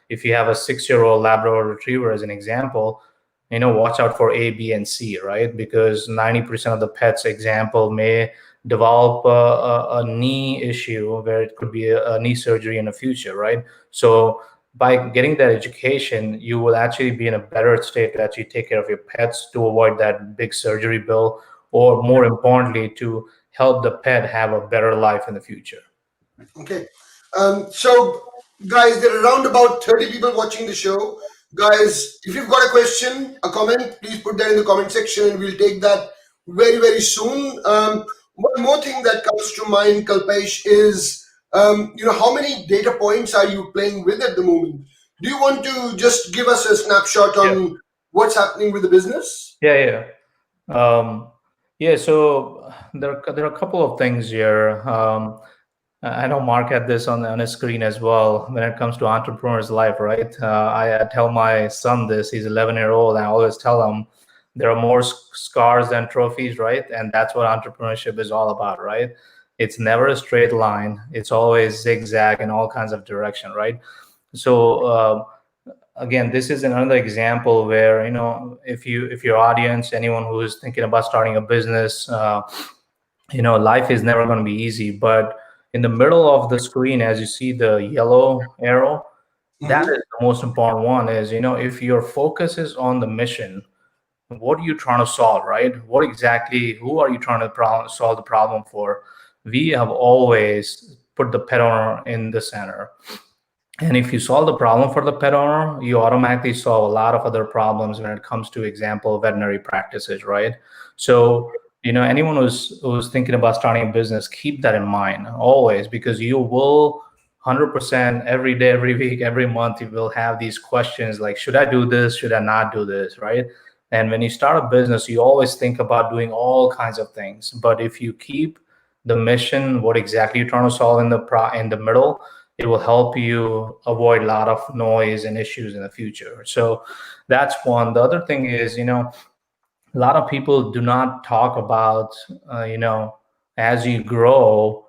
if you have a 6-year-old Labrador Retriever, as an example, watch out for A, B, and C, right? Because 90% of the pets, example, may develop a knee issue where it could be a knee surgery in the future, right? So by getting that education, you will actually be in a better state to actually take care of your pets, to avoid that big surgery bill, or more importantly, to help the pet have a better life in the future. Okay. So, guys, there are around about 30 people watching the show. Guys, if you've got a question, a comment, please put that in the comment section, and we'll take that very, very soon. One more thing that comes to mind, Kalpesh, is how many data points are you playing with at the moment? Do you want to just give us a snapshot on what's happening with the business? Yeah. So there are a couple of things here. I know Mark had this on his screen as well. When it comes to entrepreneur's life, right? I tell my son this. He's 11-year-old, and I always tell him there are more scars than trophies, right? And that's what entrepreneurship is all about, right? It's never a straight line. It's always zigzag in all kinds of direction, right? So again, this is another example where, if your audience, anyone who is thinking about starting a business, life is never going to be easy. But in the middle of the screen, as you see the yellow arrow, that is the most important one. Is, if your focus is on the mission, what are you trying to solve, right? Who are you trying to solve the problem for? We have always put the pet owner in the center. And if you solve the problem for the pet owner, you automatically solve a lot of other problems when it comes to, example, veterinary practices, right? So, anyone who's thinking about starting a business, keep that in mind always, because you will 100% every day, every week, every month, you will have these questions like, should I do this? Should I not do this, right? And when you start a business, you always think about doing all kinds of things. But if you keep the mission, what exactly you're trying to solve in the middle, it will help you avoid a lot of noise and issues in the future. So that's one. The other thing is, a lot of people do not talk about, as you grow,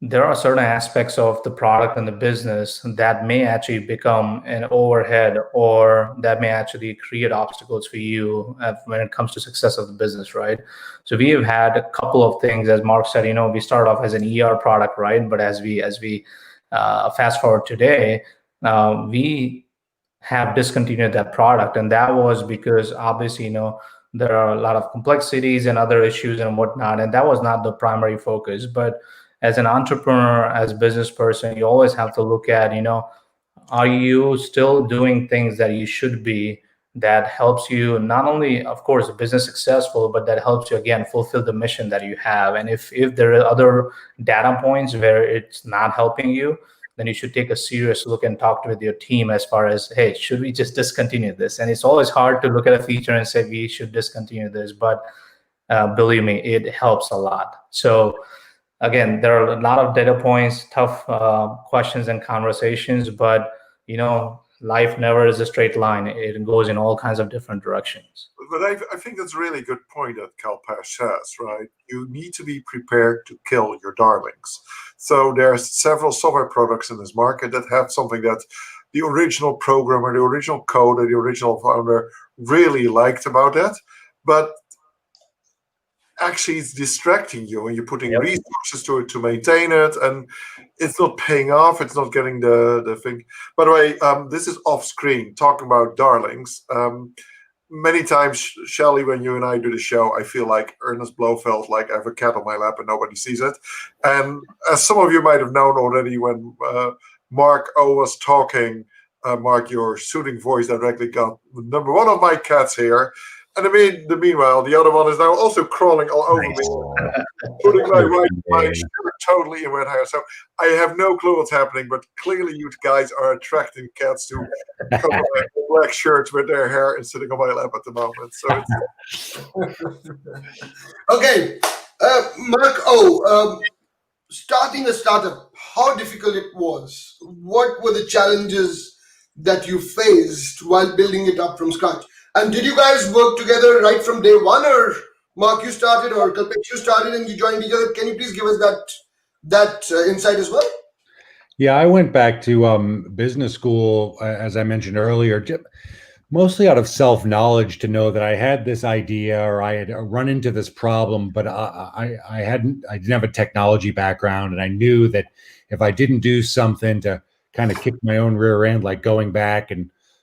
there are certain aspects of the product and the business that may actually become an overhead, or that may actually create obstacles for you when it comes to success of the business, right? So we have had a couple of things, as Mark said, we started off as an ER product, right? But as we fast forward today, we have discontinued that product, and that was because obviously, there are a lot of complexities and other issues and whatnot, and that was not the primary focus. But as an entrepreneur, as a business person, you always have to look at, are you still doing things that you should be, that helps you not only, of course, business successful, but that helps you, again, fulfill the mission that you have. And if there are other data points where it's not helping you, then you should take a serious look and talk with your team as far as, hey, should we just discontinue this? And it's always hard to look at a feature and say we should discontinue this, but believe me, it helps a lot. So again, there are a lot of data points, tough questions and conversations, but life never is a straight line. It goes in all kinds of different directions. But I think that's a really good point that Kalpesh says, right? You need to be prepared to kill your darlings. So there's several software products in this market that have something that the original programmer, the original coder, the original founder really liked about it, but actually it's distracting you, and you're putting resources to it to maintain it, and it's not paying off. It's not getting the thing. By the way, this is off screen, talking about darlings. Many times, Shelley, when you and I do the show, I feel like Ernest Blofeld, like I have a cat on my lap and nobody sees it. And as some of you might have known already, when Mark O was talking, Mark, your soothing voice directly got number one of my cats here. And meanwhile, the other one is now also crawling all over me, putting my shirt totally in wet hair. So I have no clue what's happening, but clearly you guys are attracting cats to come in black shirts with their hair and sitting on my lap at the moment. So Okay, Mark O, starting a startup, how difficult it was? What were the challenges that you faced while building it up from scratch? And did you guys work together right from day one, or Mark, you started, or Kalpesh, you started and you joined each other? Can you please give us that insight as well? Yeah, I went back to business school, as I mentioned earlier, mostly out of self-knowledge, to know that I had this idea or I had run into this problem, but I didn't have a technology background, and I knew that if I didn't do something to kind of kick my own rear end, like going back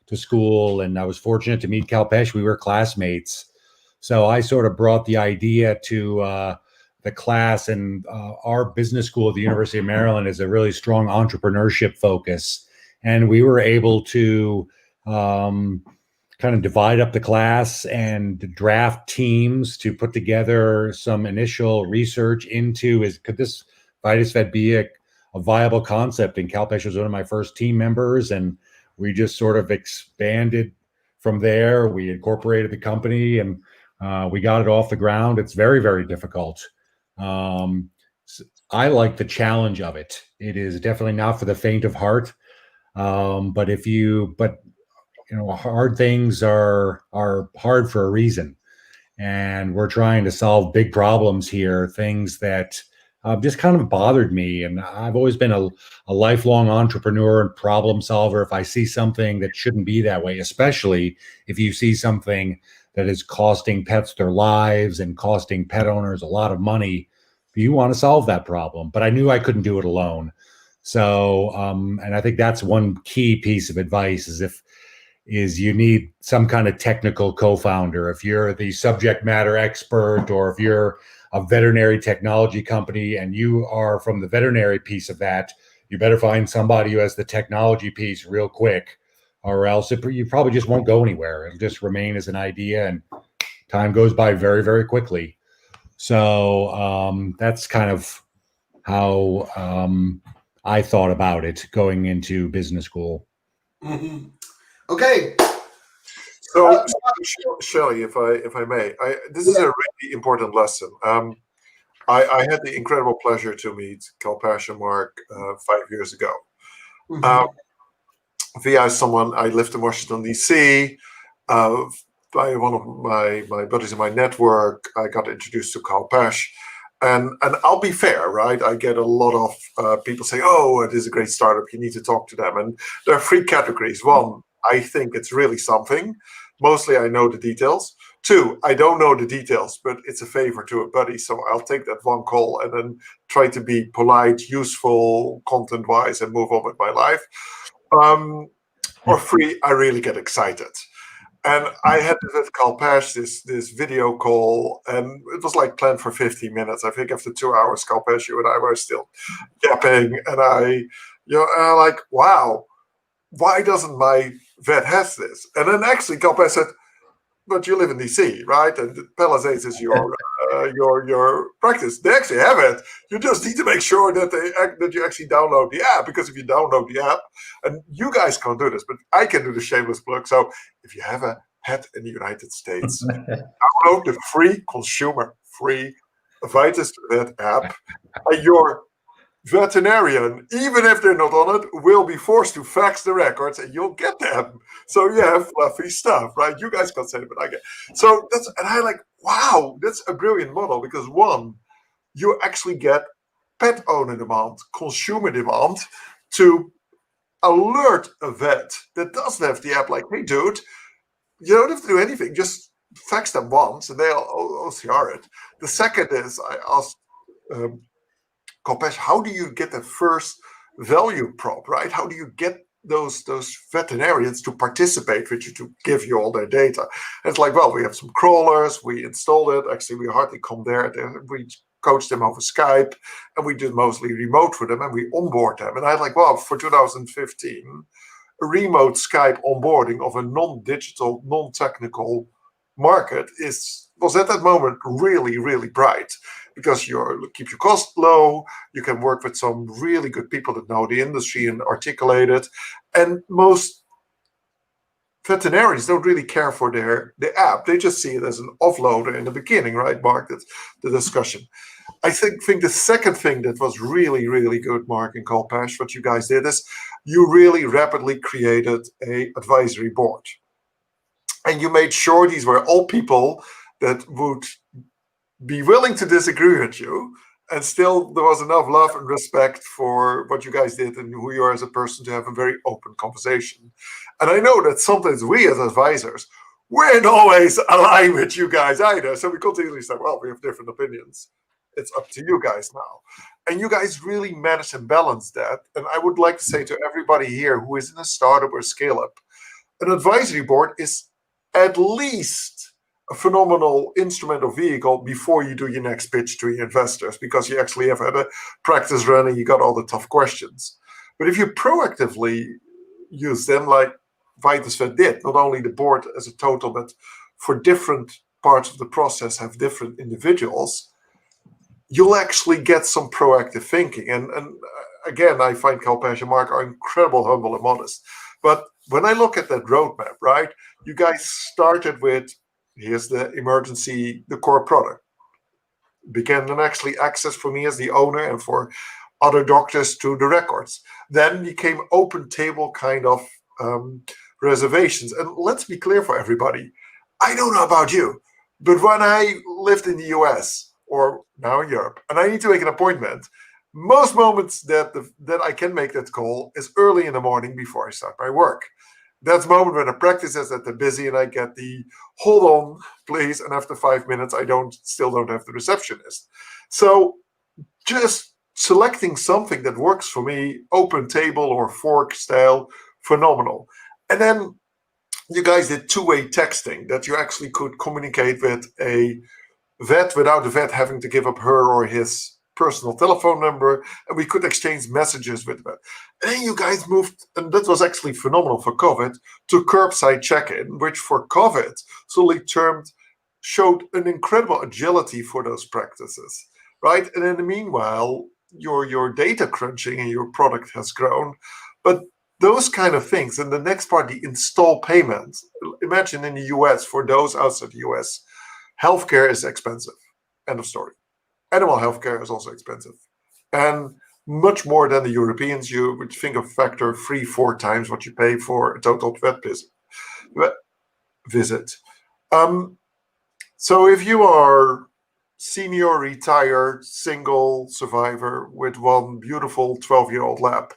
to school, and I was fortunate to meet Kalpesh. We were classmates. So I sort of brought the idea to the class, and our business school at the University of Maryland is a really strong entrepreneurship focus. And we were able to kind of divide up the class and draft teams to put together some initial research into, could this Vitusvet be a viable concept? And Kalpesh was one of my first team members, and we just sort of expanded from there. We incorporated the company, and we got it off the ground. It's very, very difficult. I like the challenge of it. It is definitely not for the faint of heart. But hard things are hard for a reason. And we're trying to solve big problems here, things that just kind of bothered me. And I've always been a lifelong entrepreneur and problem solver. If I see something that shouldn't be that way, especially if you see something that is costing pets their lives and costing pet owners a lot of money, you want to solve that problem. But I knew I couldn't do it alone. So, and I think that's one key piece of advice is you need some kind of technical co-founder. If you're the subject matter expert, or if you're a veterinary technology company and you are from the veterinary piece of that, you better find somebody who has the technology piece real quick, or else you probably just won't go anywhere. It'll just remain as an idea, and time goes by very, very quickly. So that's kind of how I thought about it going into business school. Mm-hmm. Okay. So, Shelley, if I may, this is a really important lesson. I had the incredible pleasure to meet Kalpesh and Mark 5 years ago. Via someone, I lived in Washington, D.C. By one of my buddies in my network, I got introduced to Kalpesh. And I'll be fair, right? I get a lot of people say, oh, it is a great startup, you need to talk to them. And there are three categories. One, I think it's really something. Mostly I know the details. Two, I don't know the details, but it's a favor to a buddy. So I'll take that one call and then try to be polite, useful, content-wise, and move on with my life. Or three, I really get excited. And I had with Kalpesh this video call, and it was like planned for 15 minutes. I think after 2 hours, Kalpesh, you and I were still yapping, and I'm like, wow, why doesn't my vet has this? And then actually Kalpesh said, but you live in DC, right? And Palisades is your your practice. They actually have it. You just need to make sure that you actually download the app, because if you download the app, and you guys can't do this, but I can do the shameless plug. So if you have a pet in the United States, download the free consumer-free Vitus Vet app, and your veterinarian, even if they're not on it, will be forced to fax the records, and you'll get them. So you have fluffy stuff, right? You guys can't say it, but I get. So that's, and I like, wow, that's a brilliant model, because one, you actually get pet owner demand, consumer demand to alert a vet that doesn't have the app, like, hey, dude, you don't have to do anything, just fax them once and they'll OCR it. The second is, I asked Kalpesh, how do you get the first value prop, right? How do you get those veterinarians to participate with you, to give you all their data? And it's like, well, we have some crawlers, we installed it. Actually, we hardly come there. We coach them over Skype, and we do mostly remote for them, and we onboard them. And I like, well, for 2015, a remote Skype onboarding of a non-digital, non-technical market was at that moment really, really bright, because you keep your cost low, you can work with some really good people that know the industry and articulate it. And most veterinarians don't really care for the app. They just see it as an offloader in the beginning, right, Mark? That's the discussion. I think the second thing that was really, really good, Mark and Kalpesh, what you guys did is you really rapidly created a advisory board. And you made sure these were all people that would be willing to disagree with you, and still there was enough love and respect for what you guys did and who you are as a person to have a very open conversation. And I know that sometimes we as advisors, we're not always aligned with you guys either. So we continually say, well, we have different opinions. It's up to you guys now. And you guys really managed and balanced that. And I would like to say to everybody here who is in a startup or scale up, an advisory board is at least a phenomenal instrument or vehicle before you do your next pitch to your investors, because you actually have had a practice run and you got all the tough questions. But if you proactively use them, like Vitusvet did, not only the board as a total, but for different parts of the process have different individuals, you'll actually get some proactive thinking. And again, I find Kalpesh and Mark are incredible, humble and modest. But when I look at that roadmap, right, you guys started with, here's the emergency, the core product. Began then actually access for me as the owner and for other doctors to the records. Then became open table kind of reservations. And let's be clear for everybody, I don't know about you, but when I lived in the US or now in Europe, and I need to make an appointment, most moments that I can make that call is early in the morning before I start my work. That's the moment when the practice is that they're busy and I get the hold on, please. And after 5 minutes, I still don't have the receptionist. So just selecting something that works for me, open table or fork style, phenomenal. And then you guys did two-way texting, that you actually could communicate with a vet without the vet having to give up her or his personal telephone number, and we could exchange messages with them. And then you guys moved, and that was actually phenomenal for COVID, to curbside check-in, which for COVID solely termed showed an incredible agility for those practices, right? And in the meanwhile, your data crunching and your product has grown, but those kind of things. And the next part, the install payments. Imagine in the US, for those outside the US, healthcare is expensive. End of story. Animal healthcare is also expensive, and much more than the Europeans. You would think of factor 3-4 times what you pay for a total vet visit. So if you are senior, retired, single survivor with one beautiful 12-year-old lab,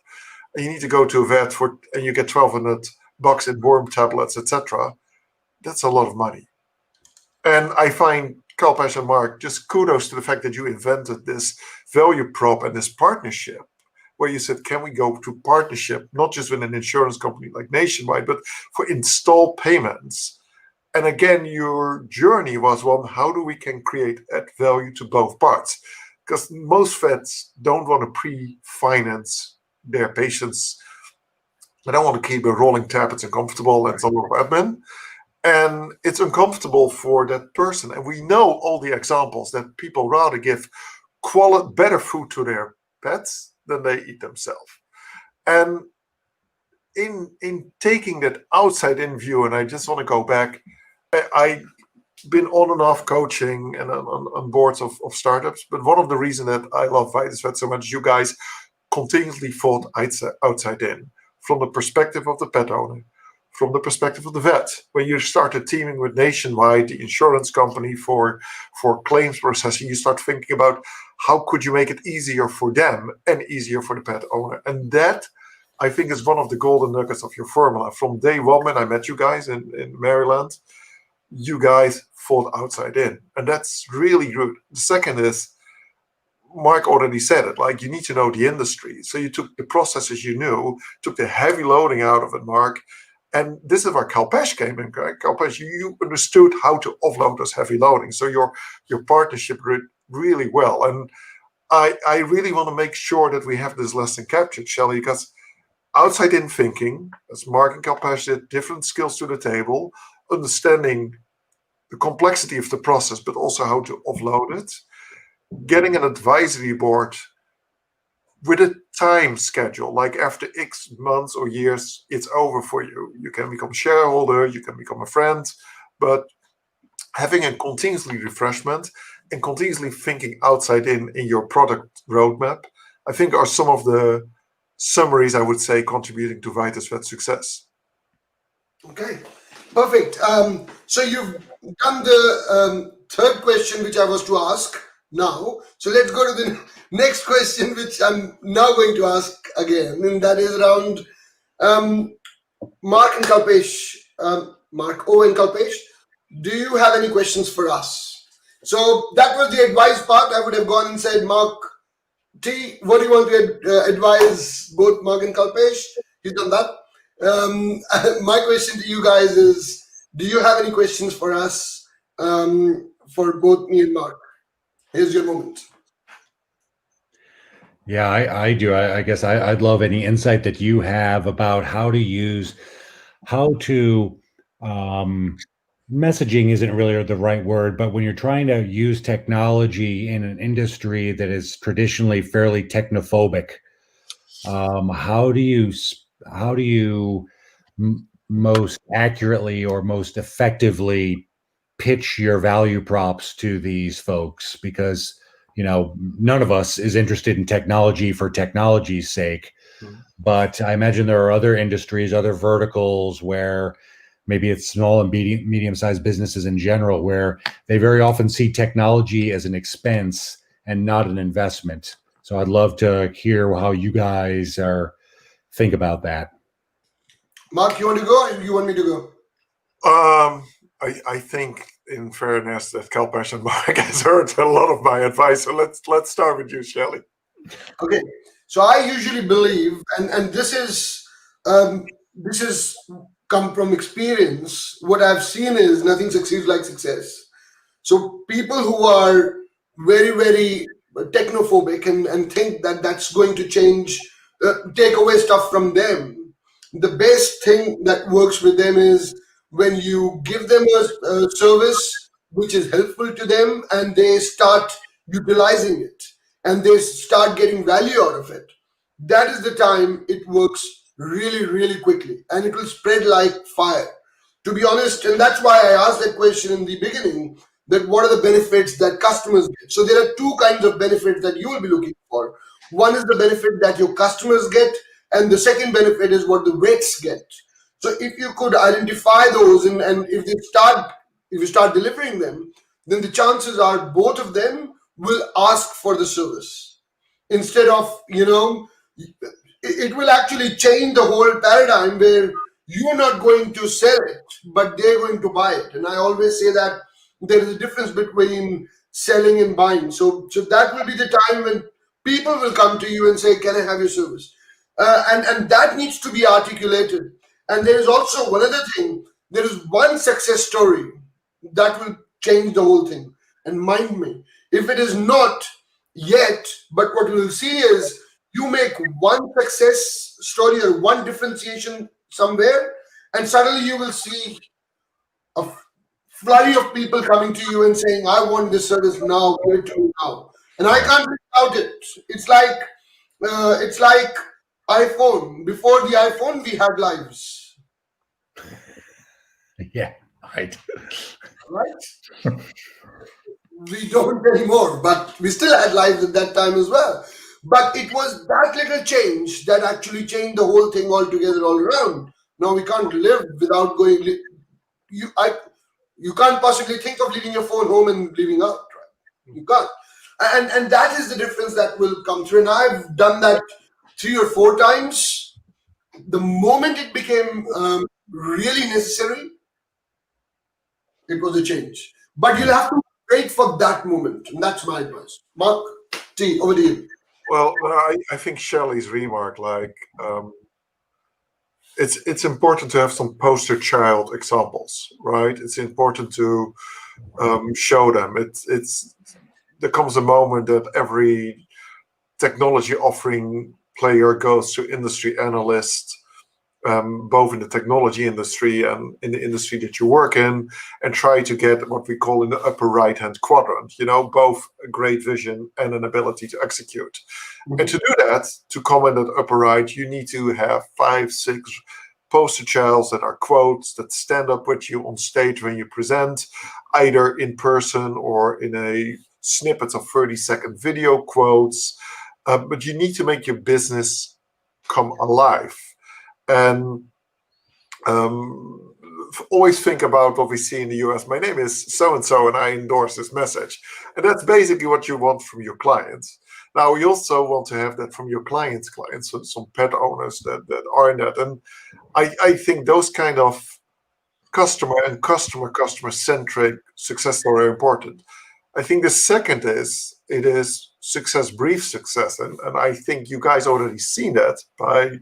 and you need to go to a vet and you get $1,200 in worm tablets, etc., that's a lot of money. And I find, Kalpesh and Mark, just kudos to the fact that you invented this value prop and this partnership, where you said, can we go to partnership, not just with an insurance company like Nationwide, but for install payments. And again, your journey was one, how do we can create add value to both parts? Because most vets don't want to pre-finance their patients. They don't want to keep a rolling tab, it's uncomfortable, and it's a lot of admin. And it's uncomfortable for that person. And we know all the examples that people rather give better food to their pets than they eat themselves. And in taking that outside in view, and I just want to go back, I've been on and off coaching and on boards of startups, but one of the reasons that I love Vitus Vet so much, you guys continuously thought outside in, from the perspective of the pet owner, from the perspective of the vet. When you started teaming with Nationwide, the insurance company, for claims processing, you start thinking about how could you make it easier for them and easier for the pet owner. And that, I think, is one of the golden nuggets of your formula. From day one, when I met you guys in Maryland, you guys thought outside in. And that's really good. The second is, Mark already said it, like, you need to know the industry. So you took the processes you knew, took the heavy loading out of it, Mark. And this is where Kalpesh came in, correct? Kalpesh, you understood how to offload those heavy loading. So your partnership did really well. And I really want to make sure that we have this lesson captured, Shelley, because outside in thinking, as Mark and Kalpesh did, different skills to the table, understanding the complexity of the process, but also how to offload it, getting an advisory board with a time schedule, like after X months or years, it's over for you. You can become a shareholder, you can become a friend, but having a continuously refreshment and continuously thinking outside in your product roadmap, I think are some of the summaries, I would say, contributing to Vitus Vet's success. Okay, perfect. So you've done the third question, which I was to ask now. So let's go to the next question, which I'm now going to ask again, and that is around Mark and Kalpesh, Mark O and Kalpesh. Do you have any questions for us? So that was the advice part. I would have gone and said, Mark T, what do you want to advise both Mark and Kalpesh? He's done that. My question to you guys is, do you have any questions for us, for both me and Mark? Here's your moment. Yeah, I do. I guess I'd love any insight that you have about how to messaging isn't really the right word, but when you're trying to use technology in an industry that is traditionally fairly technophobic, how do you most accurately or most effectively pitch your value props to these folks? Because none of us is interested in technology for technology's sake. But I imagine there are other industries, other verticals where maybe it's small and medium-sized businesses in general, where they very often see technology as an expense and not an investment. So I'd love to hear how you guys think about that. Mark, you want to go, or you want me to go? I think, in fairness, that Kalpesh and Mark has heard a lot of my advice. So let's start with you, Shelley. Okay. So I usually believe, and this is come from experience. What I've seen is nothing succeeds like success. So people who are very, very technophobic and think that that's going to change, take away stuff from them, the best thing that works with them is when you give them a service which is helpful to them and they start utilizing it and they start getting value out of it. That is the time it works really, really quickly and it will spread like fire. To be honest, and that's why I asked that question in the beginning, that what are the benefits that customers get? So there are two kinds of benefits that you will be looking for. One is the benefit that your customers get, and the second benefit is what the vets get. So if you could identify those and if you start delivering them, then the chances are both of them will ask for the service. Instead of, it will actually change the whole paradigm where you're not going to sell it, but they're going to buy it. And I always say that there is a difference between selling and buying. So that will be the time when people will come to you and say, can I have your service? And that needs to be articulated. And there is also one other thing. There is one success story that will change the whole thing. And mind me, if it is not yet, but what we'll see is you make one success story or one differentiation somewhere, and suddenly you will see a flurry of people coming to you and saying, I want this service now, give it to me now. And I can't live without it. It's like iPhone. Before the iPhone, we had lives. Yeah, right. Right? We don't anymore, but we still had lives at that time as well. But it was that little change that actually changed the whole thing altogether, all around. Now we can't live without going. You can't possibly think of leaving your phone home and leaving out. Right? You can't, and that is the difference that will come through. And I've done that 3 or 4 times. The moment it became really necessary, it was a change. But you'll have to wait for that moment, and that's my advice. Mark T, over to you. Well, I think Shelley's remark, like, it's important to have some poster child examples, right? It's important to show them. There comes a moment that every technology offering player goes to industry analysts, both in the technology industry and in the industry that you work in, and try to get what we call in the upper right-hand quadrant, both a great vision and an ability to execute. And to do that, to come in that upper right, you need to have 5, 6 poster childs that are quotes that stand up with you on stage when you present, either in person or in a snippets of 30-second video quotes. But you need to make your business come alive. And always think about what we see in the US. My name is so-and-so, and I endorse this message. And that's basically what you want from your clients. Now, you also want to have that from your clients, so some pet owners that are in that. And I think those kind of customer-centric success story are important. I think the second is, it is success breeds success. And I think you guys already seen that by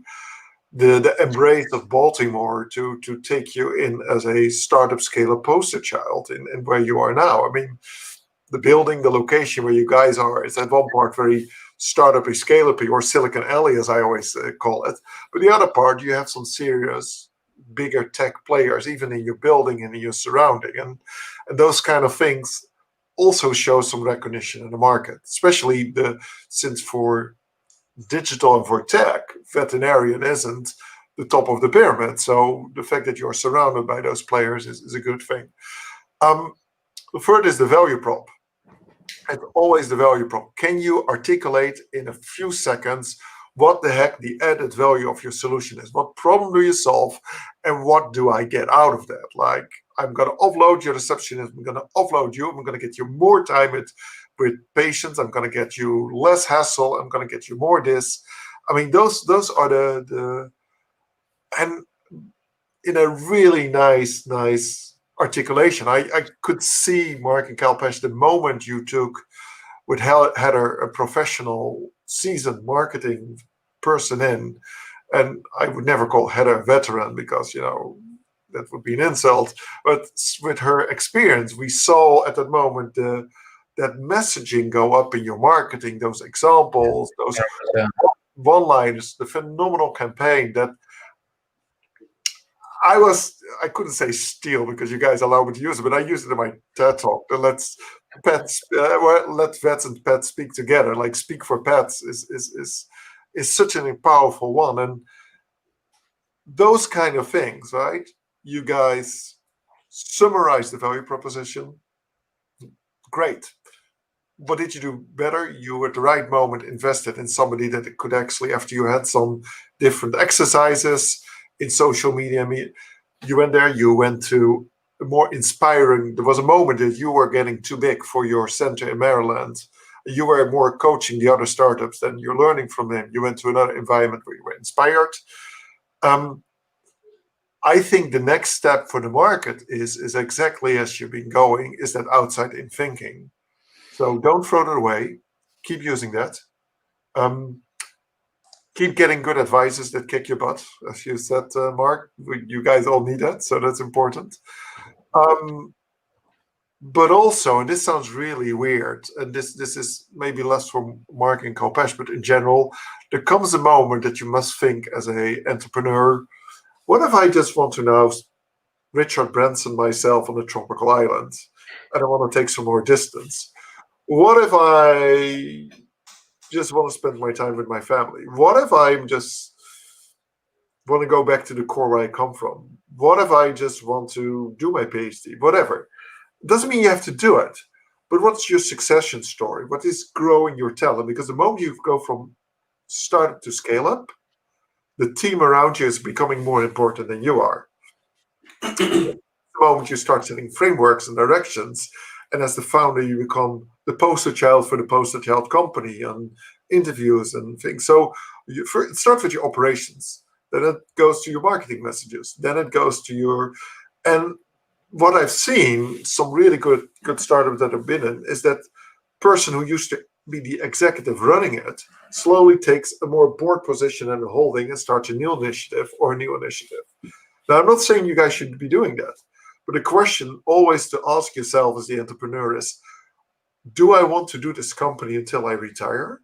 the embrace of Baltimore to take you in as a startup scale-up poster child in where you are now. I mean, the building, the location where you guys are, is at one part very startup-y, scale-up-y, or Silicon Alley, as I always call it. But the other part, you have some serious, bigger tech players, even in your building and in your surrounding. And those kind of things also show some recognition in the market, especially since for digital and for tech, veterinarian isn't the top of the pyramid. So the fact that you're surrounded by those players is a good thing. The third is the value prop. It's always the value prop. Can you articulate in a few seconds what the heck the added value of your solution is? What problem do you solve, and what do I get out of that? Like, I'm going to offload your receptionist. I'm going to offload you. I'm going to get you more time with patients. I'm going to get you less hassle. I'm going to get you more this. I mean, those are the and in a really nice articulation. I could see, Mark and Kalpesh, the moment you took with Heather, a professional, seasoned marketing person in, and I would never call Heather a veteran because, that would be an insult. But with her experience, we saw at that moment that messaging go up in your marketing, those examples, those one-liners, the phenomenal campaign that I couldn't say steal because you guys allow me to use it, but I used it in my TED talk. Let vets and pets speak together. Like, Speak for Pets is such a powerful one. And those kind of things, right? You guys summarize the value proposition. Great. What did you do better? You, at the right moment, invested in somebody that could actually, after you had some different exercises in social media, you went there, you went to a more inspiring. There was a moment that you were getting too big for your center in Maryland. You were more coaching the other startups than you're learning from them. You went to another environment where you were inspired. I think the next step for the market is exactly as you've been going, is that outside-in thinking. So don't throw it away. Keep using that. Keep getting good advices that kick your butt, as you said, Mark. You guys all need that, so that's important. But also, and this sounds really weird, and this is maybe less for Mark and Kalpesh, but in general, there comes a moment that you must think as an entrepreneur, what if I just want to now Richard Branson myself on a tropical island, and I want to take some more distance. What if I just want to spend my time with my family? What if I'm just want to go back to the core where I come from? What if I just want to do my PhD? Whatever. It doesn't mean you have to do it, but what's your succession story? What is growing your talent? Because the moment you go from startup to scale up, the team around you is becoming more important than you are. The moment you start setting frameworks and directions, and as the founder, you become the poster child for the poster child company and interviews and things. So it starts with your operations. Then it goes to your marketing messages. Then it goes to your, and what I've seen, some really good startups that I've been in, is that person who used to be the executive running it slowly takes a more board position and a holding and starts a new initiative or a new initiative. Now, I'm not saying you guys should be doing that, but the question always to ask yourself as the entrepreneur is, do I want to do this company until I retire?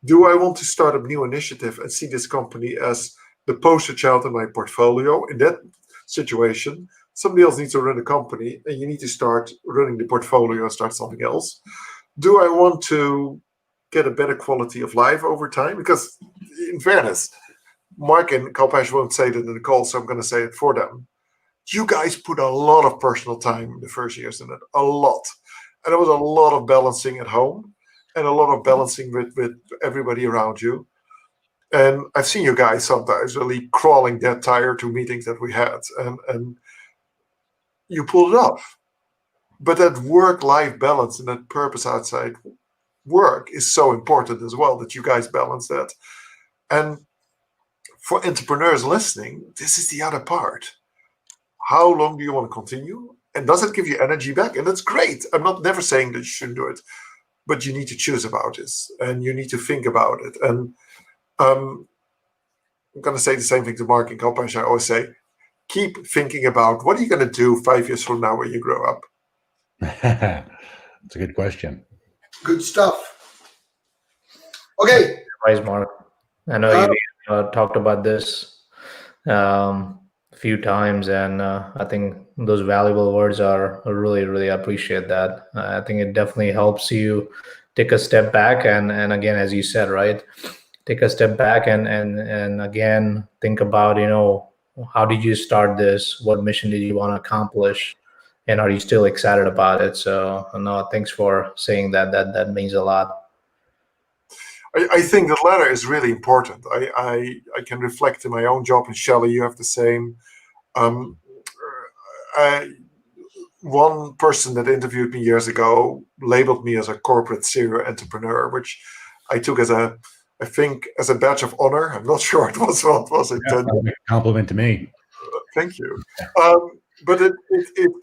Do I want to start a new initiative and see this company as the poster child in my portfolio? In that situation, somebody else needs to run the company and you need to start running the portfolio and start something else. Do I want to get a better quality of life over time? Because in fairness, Mark and Kalpesh won't say that in the call, so I'm going to say it for them. You guys put a lot of personal time in the first years in it, a lot. And there was a lot of balancing at home and a lot of balancing with everybody around you. And I've seen you guys sometimes really crawling that tired to meetings that we had, and you pulled it off. But that work-life balance and that purpose outside work is so important as well, that you guys balance that. And for entrepreneurs listening, this is the other part. How long do you want to continue? And does it give you energy back? And that's great. I'm never saying that you shouldn't do it, but you need to choose about this and you need to think about it. And I'm going to say the same thing to Mark and Kalpesh. I always say, keep thinking about what are you going to do 5 years from now when you grow up? That's a good question. Good stuff. Okay. Wise, Mark. I know you talked about this a few times, and I think those valuable words are really, really appreciate that. I think it definitely helps you take a step back, and again, as you said, right, take a step back and again think about, how did you start this? What mission did you want to accomplish? And are you still excited about it? So no, thanks for saying that. That means a lot. I think the latter is really important. I can reflect in my own job, and Shelley, you have the same. One person that interviewed me years ago labeled me as a corporate serial entrepreneur, which I took as a badge of honor. I'm not sure it was what was intended. Yeah, a compliment to me. Thank you. But it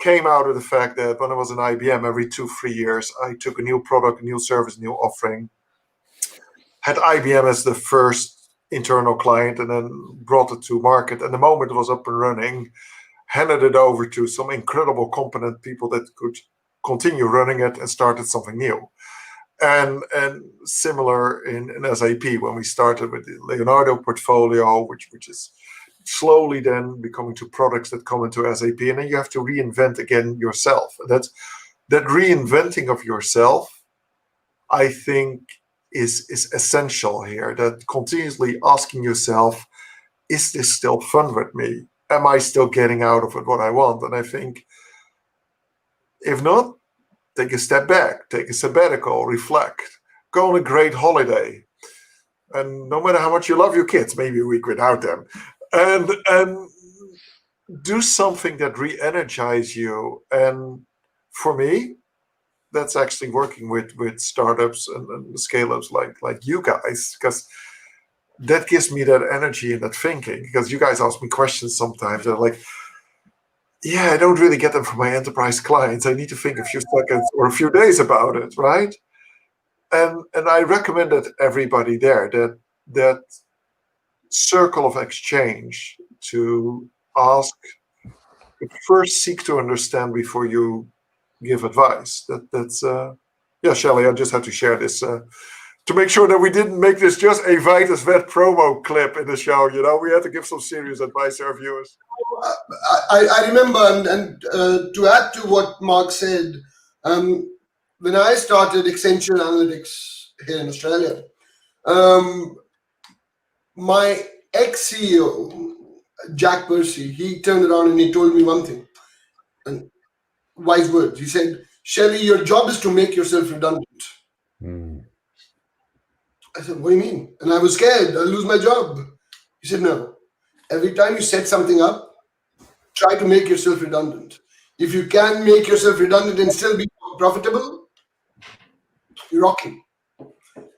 came out of the fact that when I was in IBM, every 2-3 years, I took a new product, a new service, a new offering, had IBM as the first internal client, and then brought it to market. And the moment it was up and running, handed it over to some incredible competent people that could continue running it and started something new. And similar in SAP, when we started with the Leonardo portfolio, which is slowly then becoming to products that come into SAP, and then you have to reinvent again yourself. That reinventing of yourself, I think, is essential here. That continuously asking yourself, is this still fun with me? Am I still getting out of it what I want? And I think, if not, take a step back, take a sabbatical, reflect, go on a great holiday. And no matter how much you love your kids, maybe a week without them, and do something that re-energize you. And for me, that's actually working with startups and scale-ups like you guys, because that gives me that energy and that thinking. Because you guys ask me questions sometimes, they're like, yeah, I don't really get them from my enterprise clients. I need to think a few seconds or a few days about it, right? And I recommend that everybody there, that circle of exchange, to ask, first seek to understand before you give advice. That's yeah, Shelley, I just had to share this to make sure that we didn't make this just a Vitus Vet promo clip in the show. We had to give some serious advice to our viewers. I remember, and to add to what Mark said, when I started Accenture Analytics here in Australia, my ex-CEO, Jack Percy, he turned around and he told me one thing, and wise words. He said, Shelley, your job is to make yourself redundant. I said, what do you mean? And I was scared, I'll lose my job. He said, no. Every time you set something up, try to make yourself redundant. If you can make yourself redundant and still be profitable, you're rocking.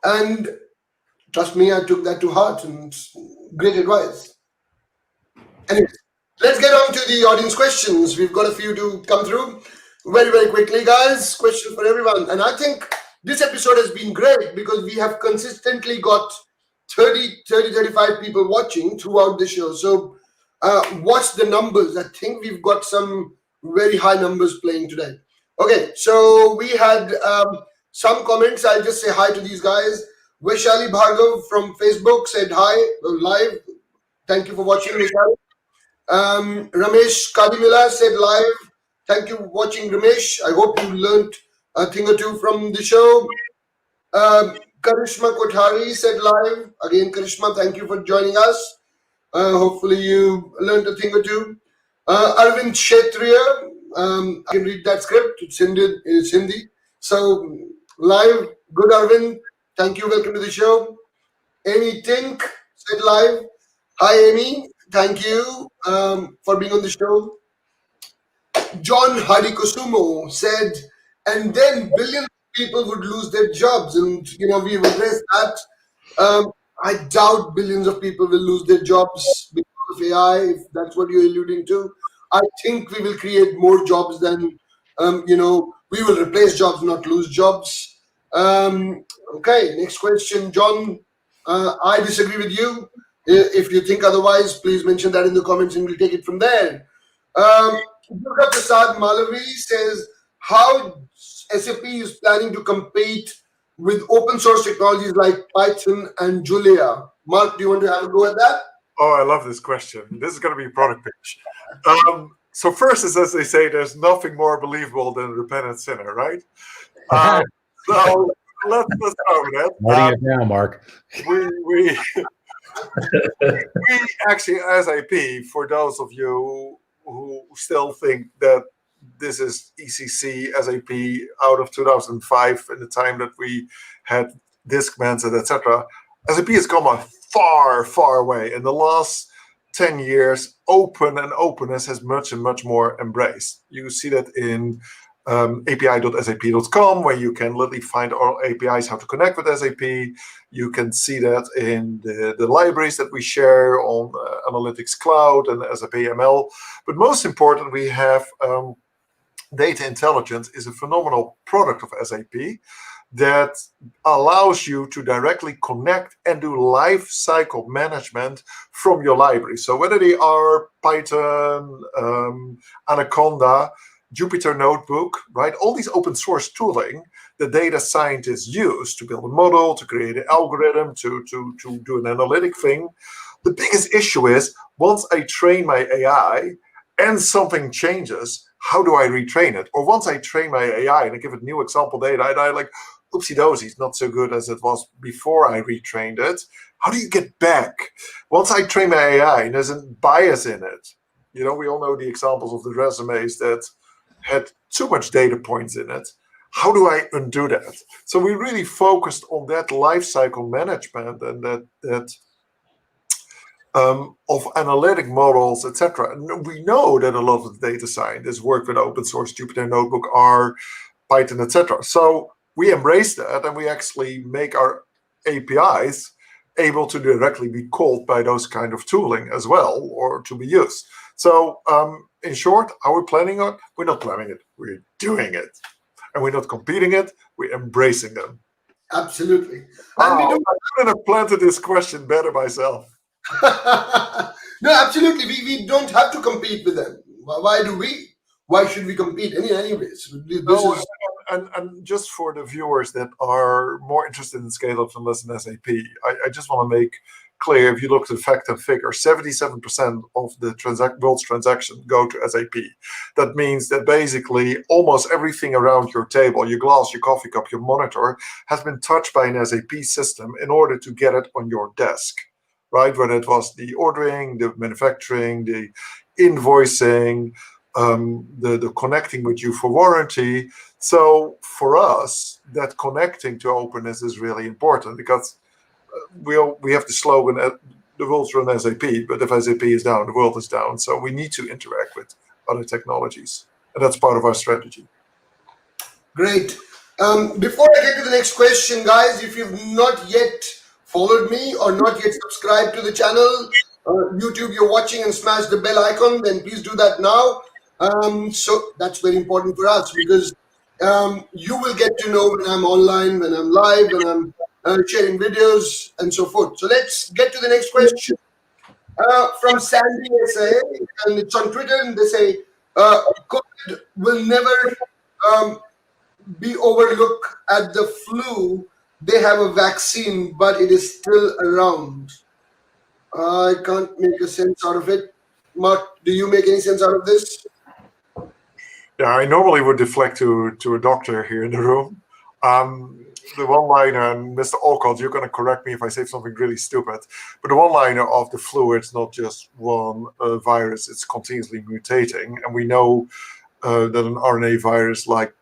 And trust me, I took that to heart, and great advice. Anyway, let's get on to the audience questions. We've got a few to come through very, very quickly, guys. Questions for everyone. And I think this episode has been great because we have consistently got 35 people watching throughout the show. So watch the numbers. I think we've got some very high numbers playing today. Okay, so we had some comments. I'll just say hi to these guys. Vaishali Bhargav from Facebook said hi, live. Thank you for watching, Vaishali. Ramesh Kadimila said live. Thank you for watching, Ramesh. I hope you learned a thing or two from the show. Karishma Kothari said live. Again, Karishma, thank you for joining us. Hopefully you learned a thing or two. Arvind Kshetriya, I can read that script. It's Hindi. So live. Good, Arvind. Thank you. Welcome to the show. Amy Tink said live. Hi, Amy. Thank you for being on the show. John Harikusumo said, and then billions of people would lose their jobs. And, we will address that. I doubt billions of people will lose their jobs because of AI, if that's what you're alluding to. I think we will create more jobs than, we will replace jobs, not lose jobs. Okay, next question, John. I disagree with you. If you think otherwise, please mention that in the comments and we'll take it from there. Durga Prasad Malavi says, how SAP is planning to compete with open source technologies like Python and Julia. Mark, do you want to have a go at that? Oh, I love this question. This is going to be a product pitch. So first is, as they say, there's nothing more believable than a repentant sinner, right? So let's start with that. Writing it down, Mark. We actually, SAP, for those of you who still think that this is ECC, SAP out of 2005, in the time that we had Discmans and etc., SAP has come a far, far away. In the last 10 years, openness has much and much more embraced. You see that in api.sap.com, where you can literally find all APIs, how to connect with SAP. You can see that in the libraries that we share on Analytics Cloud and SAP ML. But most important, we have data intelligence is a phenomenal product of SAP that allows you to directly connect and do life cycle management from your library. So whether they are Python, Anaconda, Jupyter Notebook, right? All these open source tooling that data scientists use to build a model, to create an algorithm, to do an analytic thing. The biggest issue is once I train my AI and something changes, how do I retrain it? Or once I train my AI and I give it new example data, and I like, oopsie dozy, it's not so good as it was before I retrained it. How do you get back? Once I train my AI and there's a bias in it, we all know the examples of the resumes that had too much data points in it. How do I undo that? So we really focused on that life cycle management and that of analytic models, etc. And we know that a lot of the data scientists work with open source, Jupyter Notebook, R, Python, etc. So we embrace that, and we actually make our APIs able to directly be called by those kind of tooling as well, or to be used. So in short, are we planning it? We're not planning it. We're doing it. And we're not competing it. We're embracing them. Absolutely. And I couldn't have planted this question better myself. No, absolutely. We don't have to compete with them. Why do we? Why should we compete? Anyways, and just for the viewers that are more interested in scale-ups and less in SAP, I just want to make clear, if you look at the fact and figure, 77% of the world's transactions go to SAP. That means that basically almost everything around your table, your glass, your coffee cup, your monitor, has been touched by an SAP system in order to get it on your desk, right? Whether it was the ordering, the manufacturing, the invoicing, the connecting with you for warranty. So for us, that connecting to openness is really important, because we have the slogan, the world's run SAP, but if SAP is down, the world is down. So we need to interact with other technologies, and that's part of our strategy. Great. Before I get to the next question, guys, if you've not yet followed me or not yet subscribed to the channel, YouTube, you're watching, and smash the bell icon, then please do that now. So that's very important for us, because you will get to know when I'm online, when I'm live, when I'm sharing videos, and so forth. So let's get to the next question. From Sandy SA, and it's on Twitter, and they say, COVID will never be overlooked at the flu. They have a vaccine, but it is still around. I can't make a sense out of it. Mark, do you make any sense out of this? Yeah, I normally would deflect to a doctor here in the room. The one-liner, and Mr. Olcott, you're going to correct me if I say something really stupid, but the one-liner of the flu, it's not just one virus, it's continuously mutating. And we know that an RNA virus like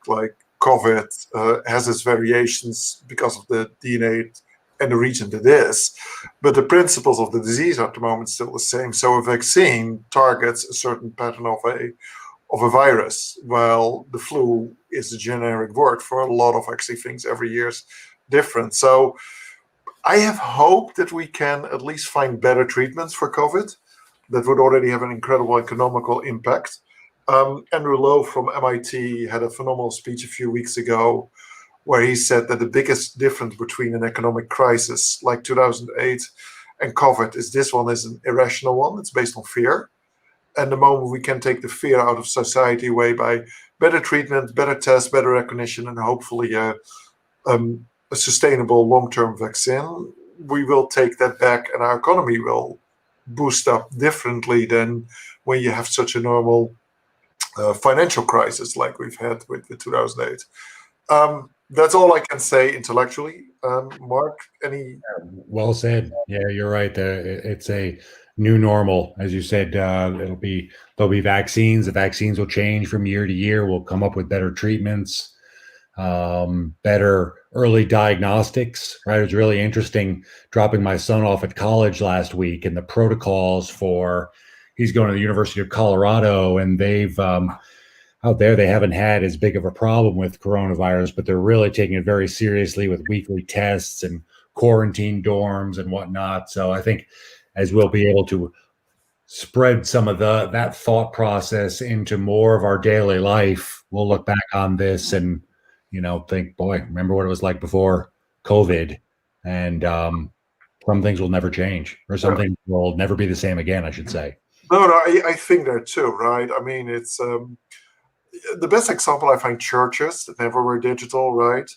COVID has its variations because of the DNA and the region that is. But the principles of the disease at the moment are still the same. So a vaccine targets a certain pattern of a virus, while the flu is a generic word for a lot of actually things. Every year is different. So I have hope that we can at least find better treatments for COVID that would already have an incredible economical impact. Andrew Lowe from MIT had a phenomenal speech a few weeks ago where he said that the biggest difference between an economic crisis like 2008 and COVID is this one is an irrational one. It's based on fear. And the moment we can take the fear out of society away by better treatment, better tests, better recognition, and hopefully a sustainable long-term vaccine, we will take that back, and our economy will boost up differently than when you have such a normal financial crisis like we've had with 2008. That's all I can say intellectually. Mark, any? Well said. Yeah, you're right. It's a new normal, as you said. There'll be vaccines. The vaccines will change from year to year. We'll come up with better treatments, better early diagnostics. Right? It was really interesting dropping my son off at college last week, and the protocols for he's going to the University of Colorado, and they've out there they haven't had as big of a problem with coronavirus, but they're really taking it very seriously with weekly tests and quarantine dorms and whatnot. So I think as we'll be able to spread some of that thought process into more of our daily life, we'll look back on this and, think, boy, remember what it was like before COVID. And some things will never change, or some things will never be the same again, I should say. No, I think that too, right? I mean, it's the best example I find churches that never were digital, right?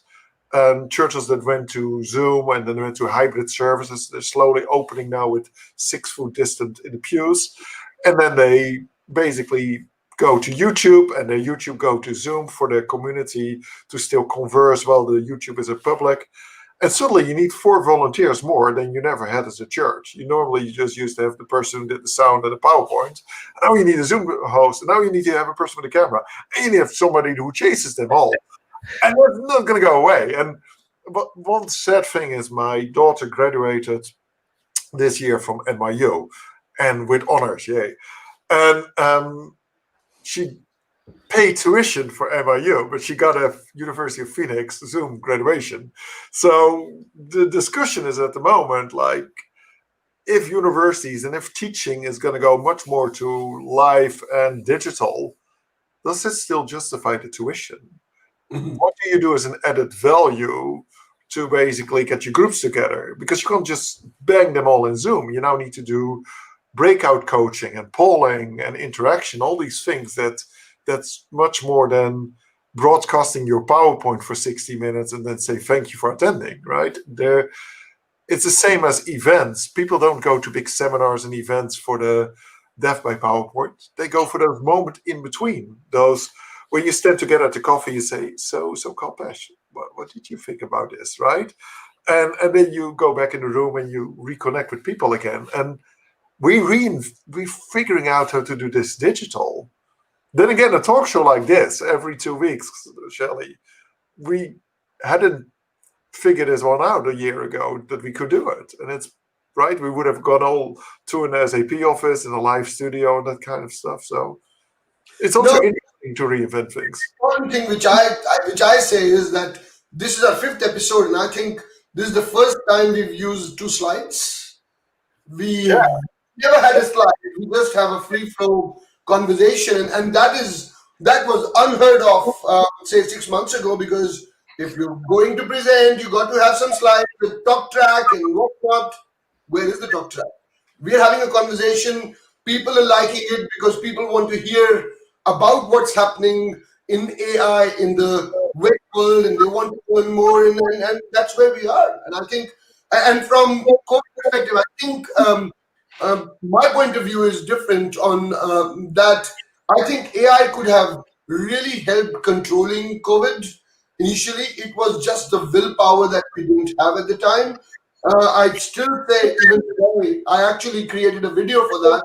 Churches that went to Zoom and then went to hybrid services, they're slowly opening now with 6 foot distant in the pews. And then they basically go to YouTube, and then YouTube go to Zoom for their community to still converse while the YouTube is a public. And suddenly you need 4 volunteers more than you never had as a church. You just used to have the person who did the sound and the PowerPoint. And now you need a Zoom host. And now you need to have a person with a camera. And you need to have somebody who chases them all. And that's not going to go away. But one sad thing is my daughter graduated this year from NYU, and with honors, yay. And she paid tuition for NYU, but she got a University of Phoenix Zoom graduation. So the discussion is at the moment, like, if universities and if teaching is going to go much more to live and digital, does it still justify the tuition? What do you do as an added value to basically get your groups together? Because you can't just bang them all in Zoom. You now need to do breakout coaching and polling and interaction, all these things that's much more than broadcasting your PowerPoint for 60 minutes and then say thank you for attending, right? It's the same as events. People don't go to big seminars and events for the death by PowerPoint. They go for those moments in between, those when you stand together at the coffee, you say, so Kalpesh, what did you think about this, right? And then you go back in the room and you reconnect with people again. And we're figuring out how to do this digital. Then again, a talk show like this every 2 weeks, Shelley, we hadn't figured this one out a year ago that we could do it. And it's right. We would have gone all to an SAP office and a live studio and that kind of stuff. So it's also interesting to reinvent things. One thing which I say is that this is our 5th episode, and I think this is the first time we've used 2 slides. We never had a slide. We just have a free flow conversation, and that was unheard of, say 6 months ago, because if you're going to present, you got to have some slides with talk track and whatnot. Where is the talk track? We're having a conversation. People are liking it because people want to hear about what's happening in AI in the web world, and they want to learn more, and that's where we are. And I think, and from COVID perspective, I think my point of view is different on that. I think AI could have really helped controlling COVID. Initially, it was just the willpower that we didn't have at the time. I'd still say, even today, I actually created a video for that,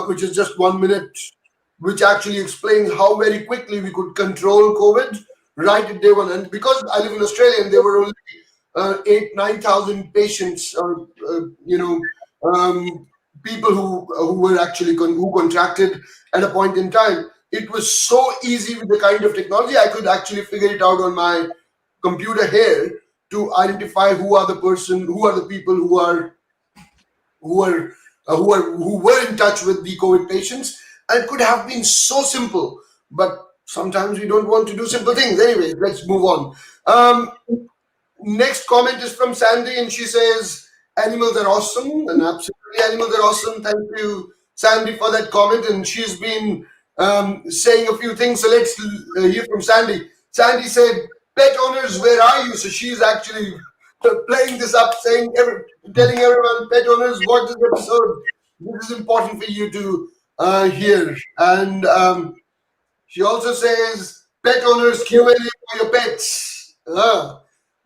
which is just 1 minute, which actually explains how very quickly we could control COVID right at day one. And because I live in Australia and there were only 9,000 patients, or people who were actually who contracted at a point in time, it was so easy with the kind of technology. I could actually figure it out on my computer here to identify who are the people who were in touch with the COVID patients. And it could have been so simple, but sometimes we don't want to do simple things. Anyway, let's move on. Next comment is from Sandy, and she says, animals are awesome, and absolutely animals are awesome. Thank you, Sandy, for that comment. And she's been saying a few things. So let's hear from Sandy. Sandy said, pet owners, where are you? So she's actually playing this up, telling everyone, pet owners, watch this episode. This is important for you to hear. And she also says, pet owners, Q&A for your pets.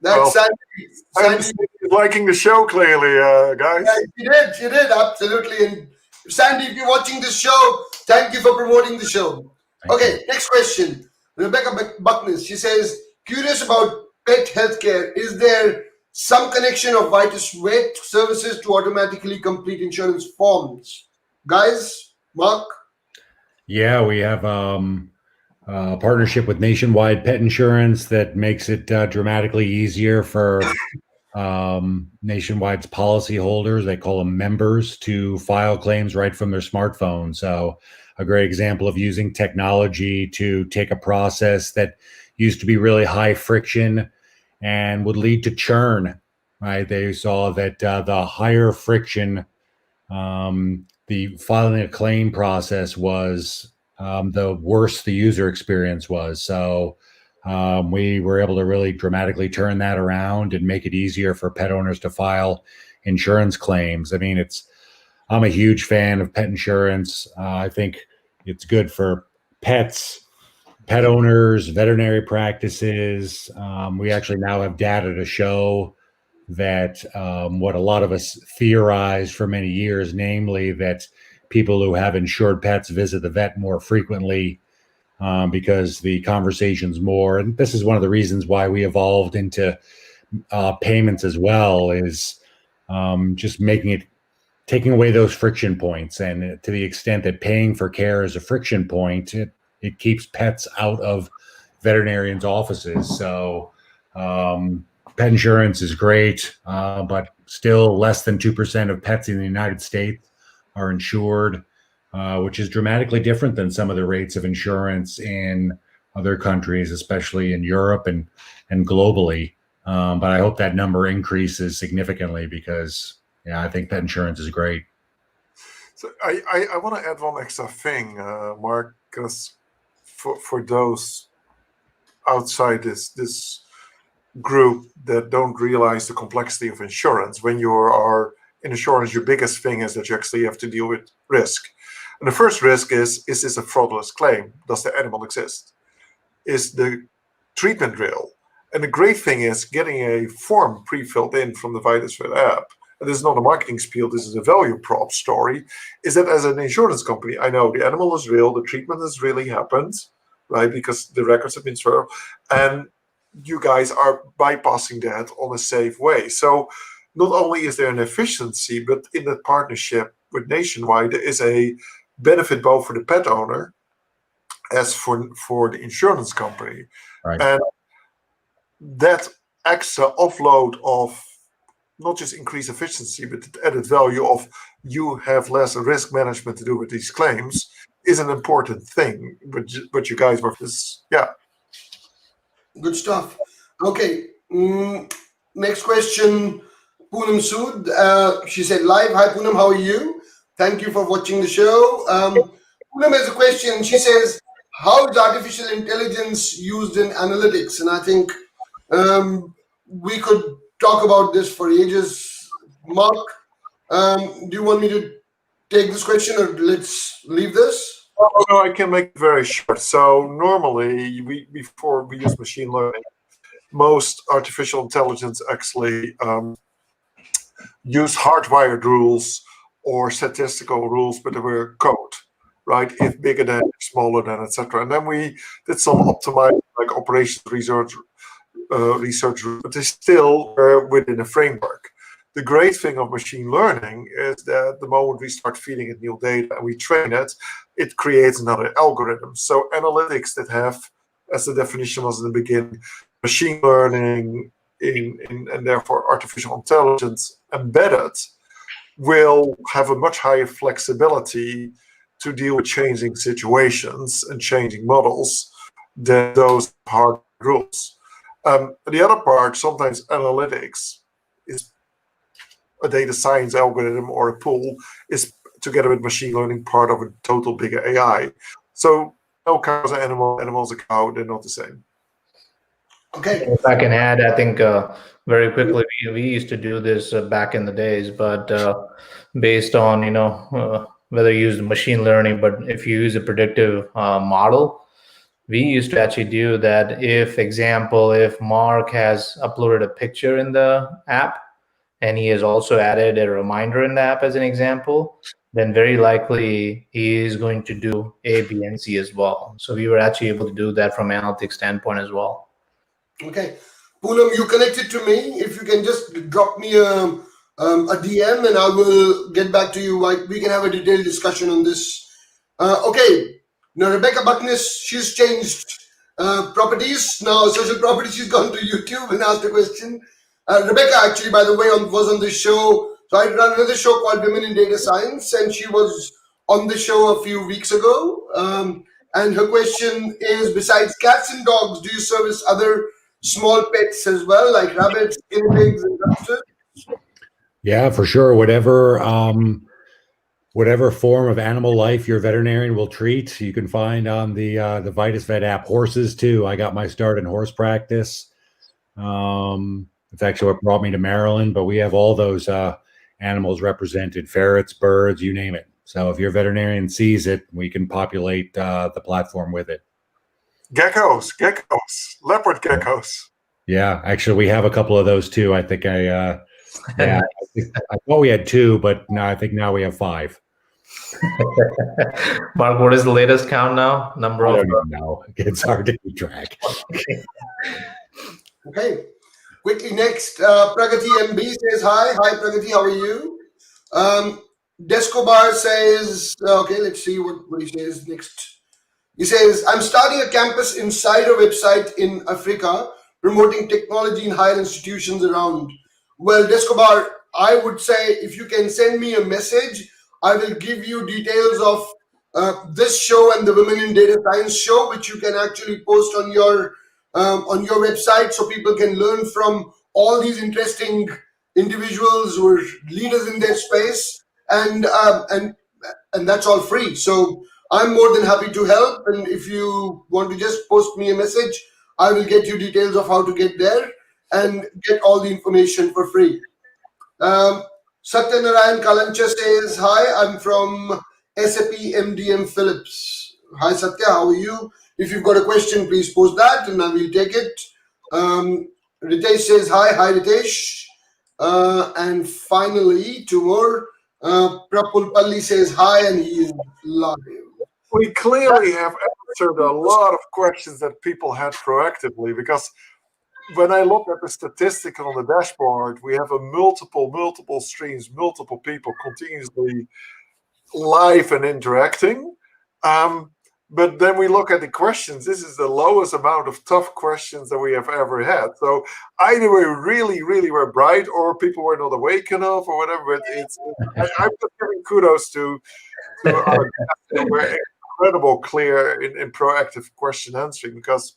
That's Sandy. Liking the show, clearly, guys. Yeah, she did, absolutely. And Sandy, if you're watching this show, thank you for promoting the show. Okay, next question. Rebecca Buckness, she says, curious about pet healthcare. Is there some connection of Vitus Vet services to automatically complete insurance forms? Guys, Mark? Yeah, we have a partnership with Nationwide Pet Insurance that makes it dramatically easier for Nationwide's policyholders. They call them members, to file claims right from their smartphone. So a great example of using technology to take a process that used to be really high friction and would lead to churn, right? They saw that the higher friction, the filing a claim process was, the worse the user experience was. So we were able to really dramatically turn that around and make it easier for pet owners to file insurance claims. I mean, I'm a huge fan of pet insurance. I think it's good for pets, pet owners, veterinary practices. We actually now have data to show that what a lot of us theorized for many years, namely that people who have insured pets visit the vet more frequently because the conversation's more. And this is one of the reasons why we evolved into payments as well, is just taking away those friction points. And to the extent that paying for care is a friction point, it keeps pets out of veterinarians' offices. So pet insurance is great, but still less than 2% of pets in the United States are insured, which is dramatically different than some of the rates of insurance in other countries, especially in Europe and globally. But I hope that number increases significantly because, yeah, I think pet insurance is great. So I want to add one extra thing, Mark, because for those outside this group that don't realize the complexity of insurance. When you are in insurance, your biggest thing is that you actually have to deal with risk. And the first risk is this a fraudulent claim? Does the animal exist? Is the treatment real? And the great thing is getting a form pre-filled in from the Vitus Vet app. And this is not a marketing spiel, this is a value prop story, is that as an insurance company, I know the animal is real, the treatment has really happened, right? Because the records have been served, and you guys are bypassing that on a safe way. So not only is there an efficiency, but in that partnership with Nationwide, there is a benefit both for the pet owner as for the insurance company. Right. And that extra offload of not just increased efficiency, but the added value of you have less risk management to do with these claims is an important thing. But you guys were this, yeah. Good stuff. Okay. Next question, Poonam Sood. She said, live. Hi, Poonam. How are you? Thank you for watching the show. Poonam has a question. She says, how is artificial intelligence used in analytics? And I think we could talk about this for ages. Mark, do you want me to take this question or let's leave this? Oh, no, I can make it very short. So normally, before we use machine learning, most artificial intelligence actually use hardwired rules or statistical rules, but they were code, right? If bigger than, smaller than, etc. And then we did some optimized, like operations research, but they still were within a framework. The great thing of machine learning is that the moment we start feeding it new data and we train it, it creates another algorithm. So analytics that have, as the definition was in the beginning, machine learning and therefore artificial intelligence embedded will have a much higher flexibility to deal with changing situations and changing models than those hard rules. The other part, sometimes analytics is a data science algorithm or a pool is together with machine learning part of a total bigger AI. So no cow's an animal, animal's a cow, they're not the same. Okay. If I can add, I think very quickly, we used to do this back in the days, but based on, whether you use machine learning, but if you use a predictive model, we used to actually do that. If Mark has uploaded a picture in the app and he has also added a reminder in the app as an example, then very likely he is going to do A, B, and C as well. So we were actually able to do that from an analytics standpoint as well. Okay. Poonam, you connected to me. If you can just drop me a DM and I will get back to you. We can have a detailed discussion on this. Okay. Now, Rebecca Buckness, she's changed properties. Now, social properties, she's gone to YouTube and asked a question. Rebecca, actually, by the way, was on this show. So I run another show called Women in Data Science, and she was on the show a few weeks ago. And her question is, besides cats and dogs, do you service other small pets as well, like rabbits, guinea pigs, and hamsters? Yeah, for sure. Whatever form of animal life your veterinarian will treat, you can find on the Vitus Vet app. Horses too. I got my start in horse practice. It's actually what brought me to Maryland, but we have all those animals represented: ferrets, birds, you name it. So if your veterinarian sees it, we can populate the platform with it. Geckos, leopard geckos. Yeah, actually, we have a couple of those too. I think I thought we had 2, but no, I think now we have 5. Mark, what is the latest count now? I don't even know. It's hard to keep track. Okay. Quickly next, Pragati MB says hi. Hi, Pragati. How are you? Descobar says, okay, let's see what he says next. He says, I'm starting a campus inside a website in Africa promoting technology in higher institutions around. Well, Descobar, I would say if you can send me a message, I will give you details of this show and the Women in Data Science show, which you can actually post on your website so people can learn from all these interesting individuals who are leaders in their space, and that's all free. So I'm more than happy to help, and if you want to just post me a message, I will get you details of how to get there and get all the information for free. Satyanarayan Kalancha says, hi, I'm from SAP MDM Philips. Hi Satya, how are you? If you've got a question, please post that and I will take it. Ritesh says, hi Ritesh. And finally, two more. Prapul Palli says hi and he is live. We clearly have answered a lot of questions that people had proactively, because when I look at the statistic on the dashboard, we have a multiple streams, multiple people continuously live and interacting. But then we look at the questions. This is the lowest amount of tough questions that we have ever had. So either we really were bright, or people were not awake enough, or whatever. But I'm just giving kudos to our guests who were incredible, clear in proactive question answering, because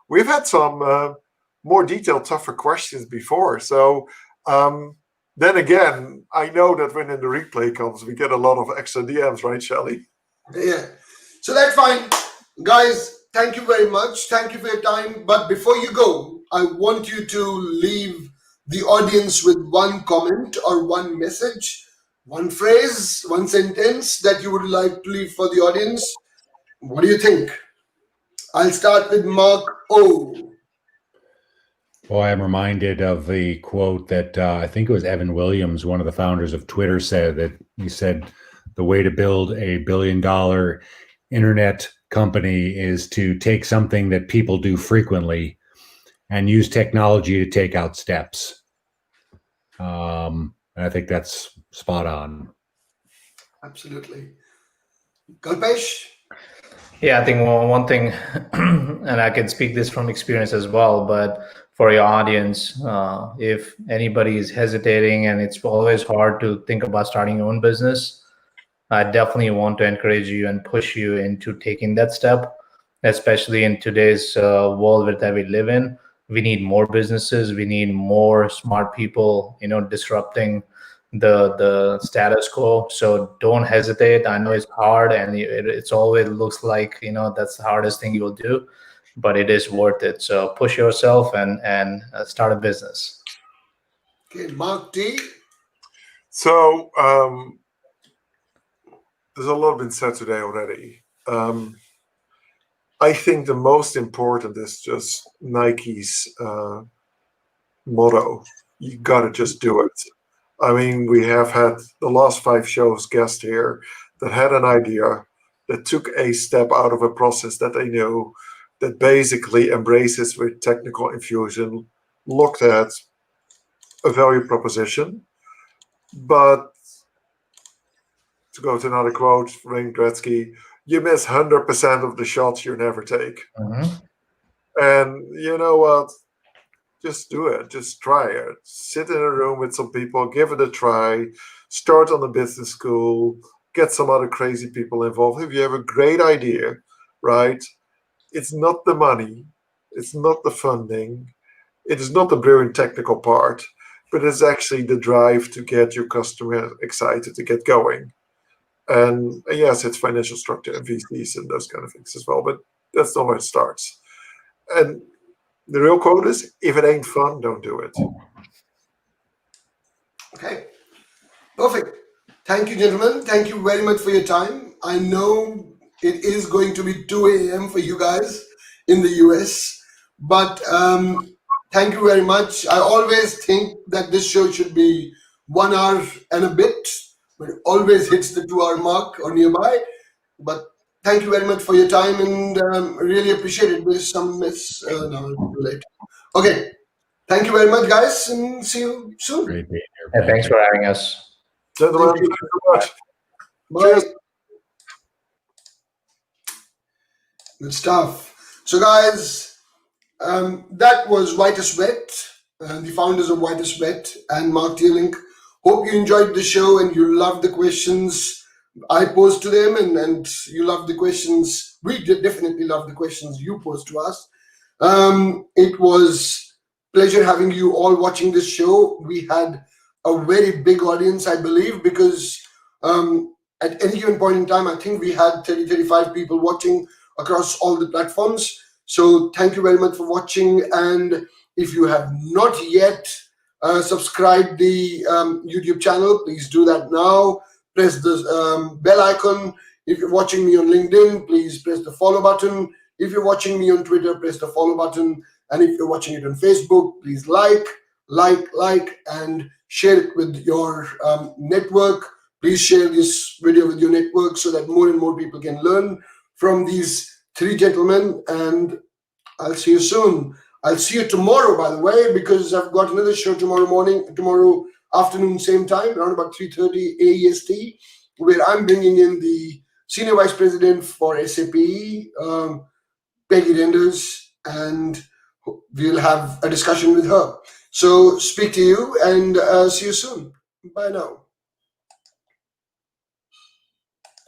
we've had some more detailed, tougher questions before. So then again, I know that when the replay comes, we get a lot of extra DMs, right, Shelly? Yeah. So that's fine. Guys, thank you very much. Thank you for your time. But before you go, I want you to leave the audience with one comment or one message, one phrase, one sentence that you would like to leave for the audience. What do you think? I'll start with Mark O. Boy, I'm reminded of the quote that I think it was Evan Williams, one of the founders of Twitter, said. That he said, the way to build a $1 billion internet company is to take something that people do frequently and use technology to take out steps. And I think that's spot on. Absolutely. Kalpesh? Yeah, I think one thing, and I can speak this from experience as well, but for your audience, if anybody is hesitating and it's always hard to think about starting your own business, I definitely want to encourage you and push you into taking that step, especially in today's world that we live in. We need more businesses. We need more smart people, disrupting the status quo. So don't hesitate. I know it's hard, and it's always looks like that's the hardest thing you will do, but it is worth it. So push yourself and start a business. Okay, Mark T. So there's a lot been said today already. I think the most important is just Nike's motto. You gotta just do it. I mean, we have had the last 5 shows guests here that had an idea, that took a step out of a process that they knew, that basically embraces with technical infusion, looked at a value proposition. But to go to another quote, Wayne Gretzky, you miss 100% of the shots you never take. Mm-hmm. And you know what? Just do it. Just try it. Sit in a room with some people, give it a try, start on a business school, get some other crazy people involved. If you have a great idea, right? It's not the money. It's not the funding. It is not the brilliant technical part, but it's actually the drive to get your customer excited to get going. And yes, it's financial structure and VCs and those kind of things as well, but that's not where it starts. And the real quote is, if it ain't fun, don't do it. Okay, perfect. Thank you, gentlemen. Thank you very much for your time. I know it is going to be 2 a.m. for you guys in the US, but thank you very much. I always think that this show should be 1 hour and a bit, but it always hits the 2-hour mark or nearby. But thank you very much for your time, and really appreciate it. There's some miss. No, too late. Okay. Thank you very much, guys, and see you soon. Great being here. Yeah, thanks for having us. Gentlemen, Thank you. thank you so much. Bye. Cheers. Good stuff. So, guys, that was Vitus Vet, the founders of Vitus Vet, and Marc Teerlink. Hope you enjoyed the show and you loved the questions I posed to them, and you loved the questions. We definitely loved the questions you posed to us. It was pleasure having you all watching this show. We had a very big audience, I believe, because at any given point in time, I think we had 30, 35 people watching across all the platforms. So thank you very much for watching. And if you have not yet subscribed the YouTube channel, please do that now. Press the bell icon. If you're watching me on LinkedIn, please press the follow button. If you're watching me on Twitter, press the follow button. And if you're watching it on Facebook, please like, and share it with your network. Please share this video with your network so that more and more people can learn from these three gentlemen. And I'll see you soon. I'll see you tomorrow, by the way, because I've got another show tomorrow afternoon, same time, around about 3:30 AEST, where I'm bringing in the Senior Vice President for SAP, Peggy Renders, and we'll have a discussion with her. So speak to you and see you soon. Bye now.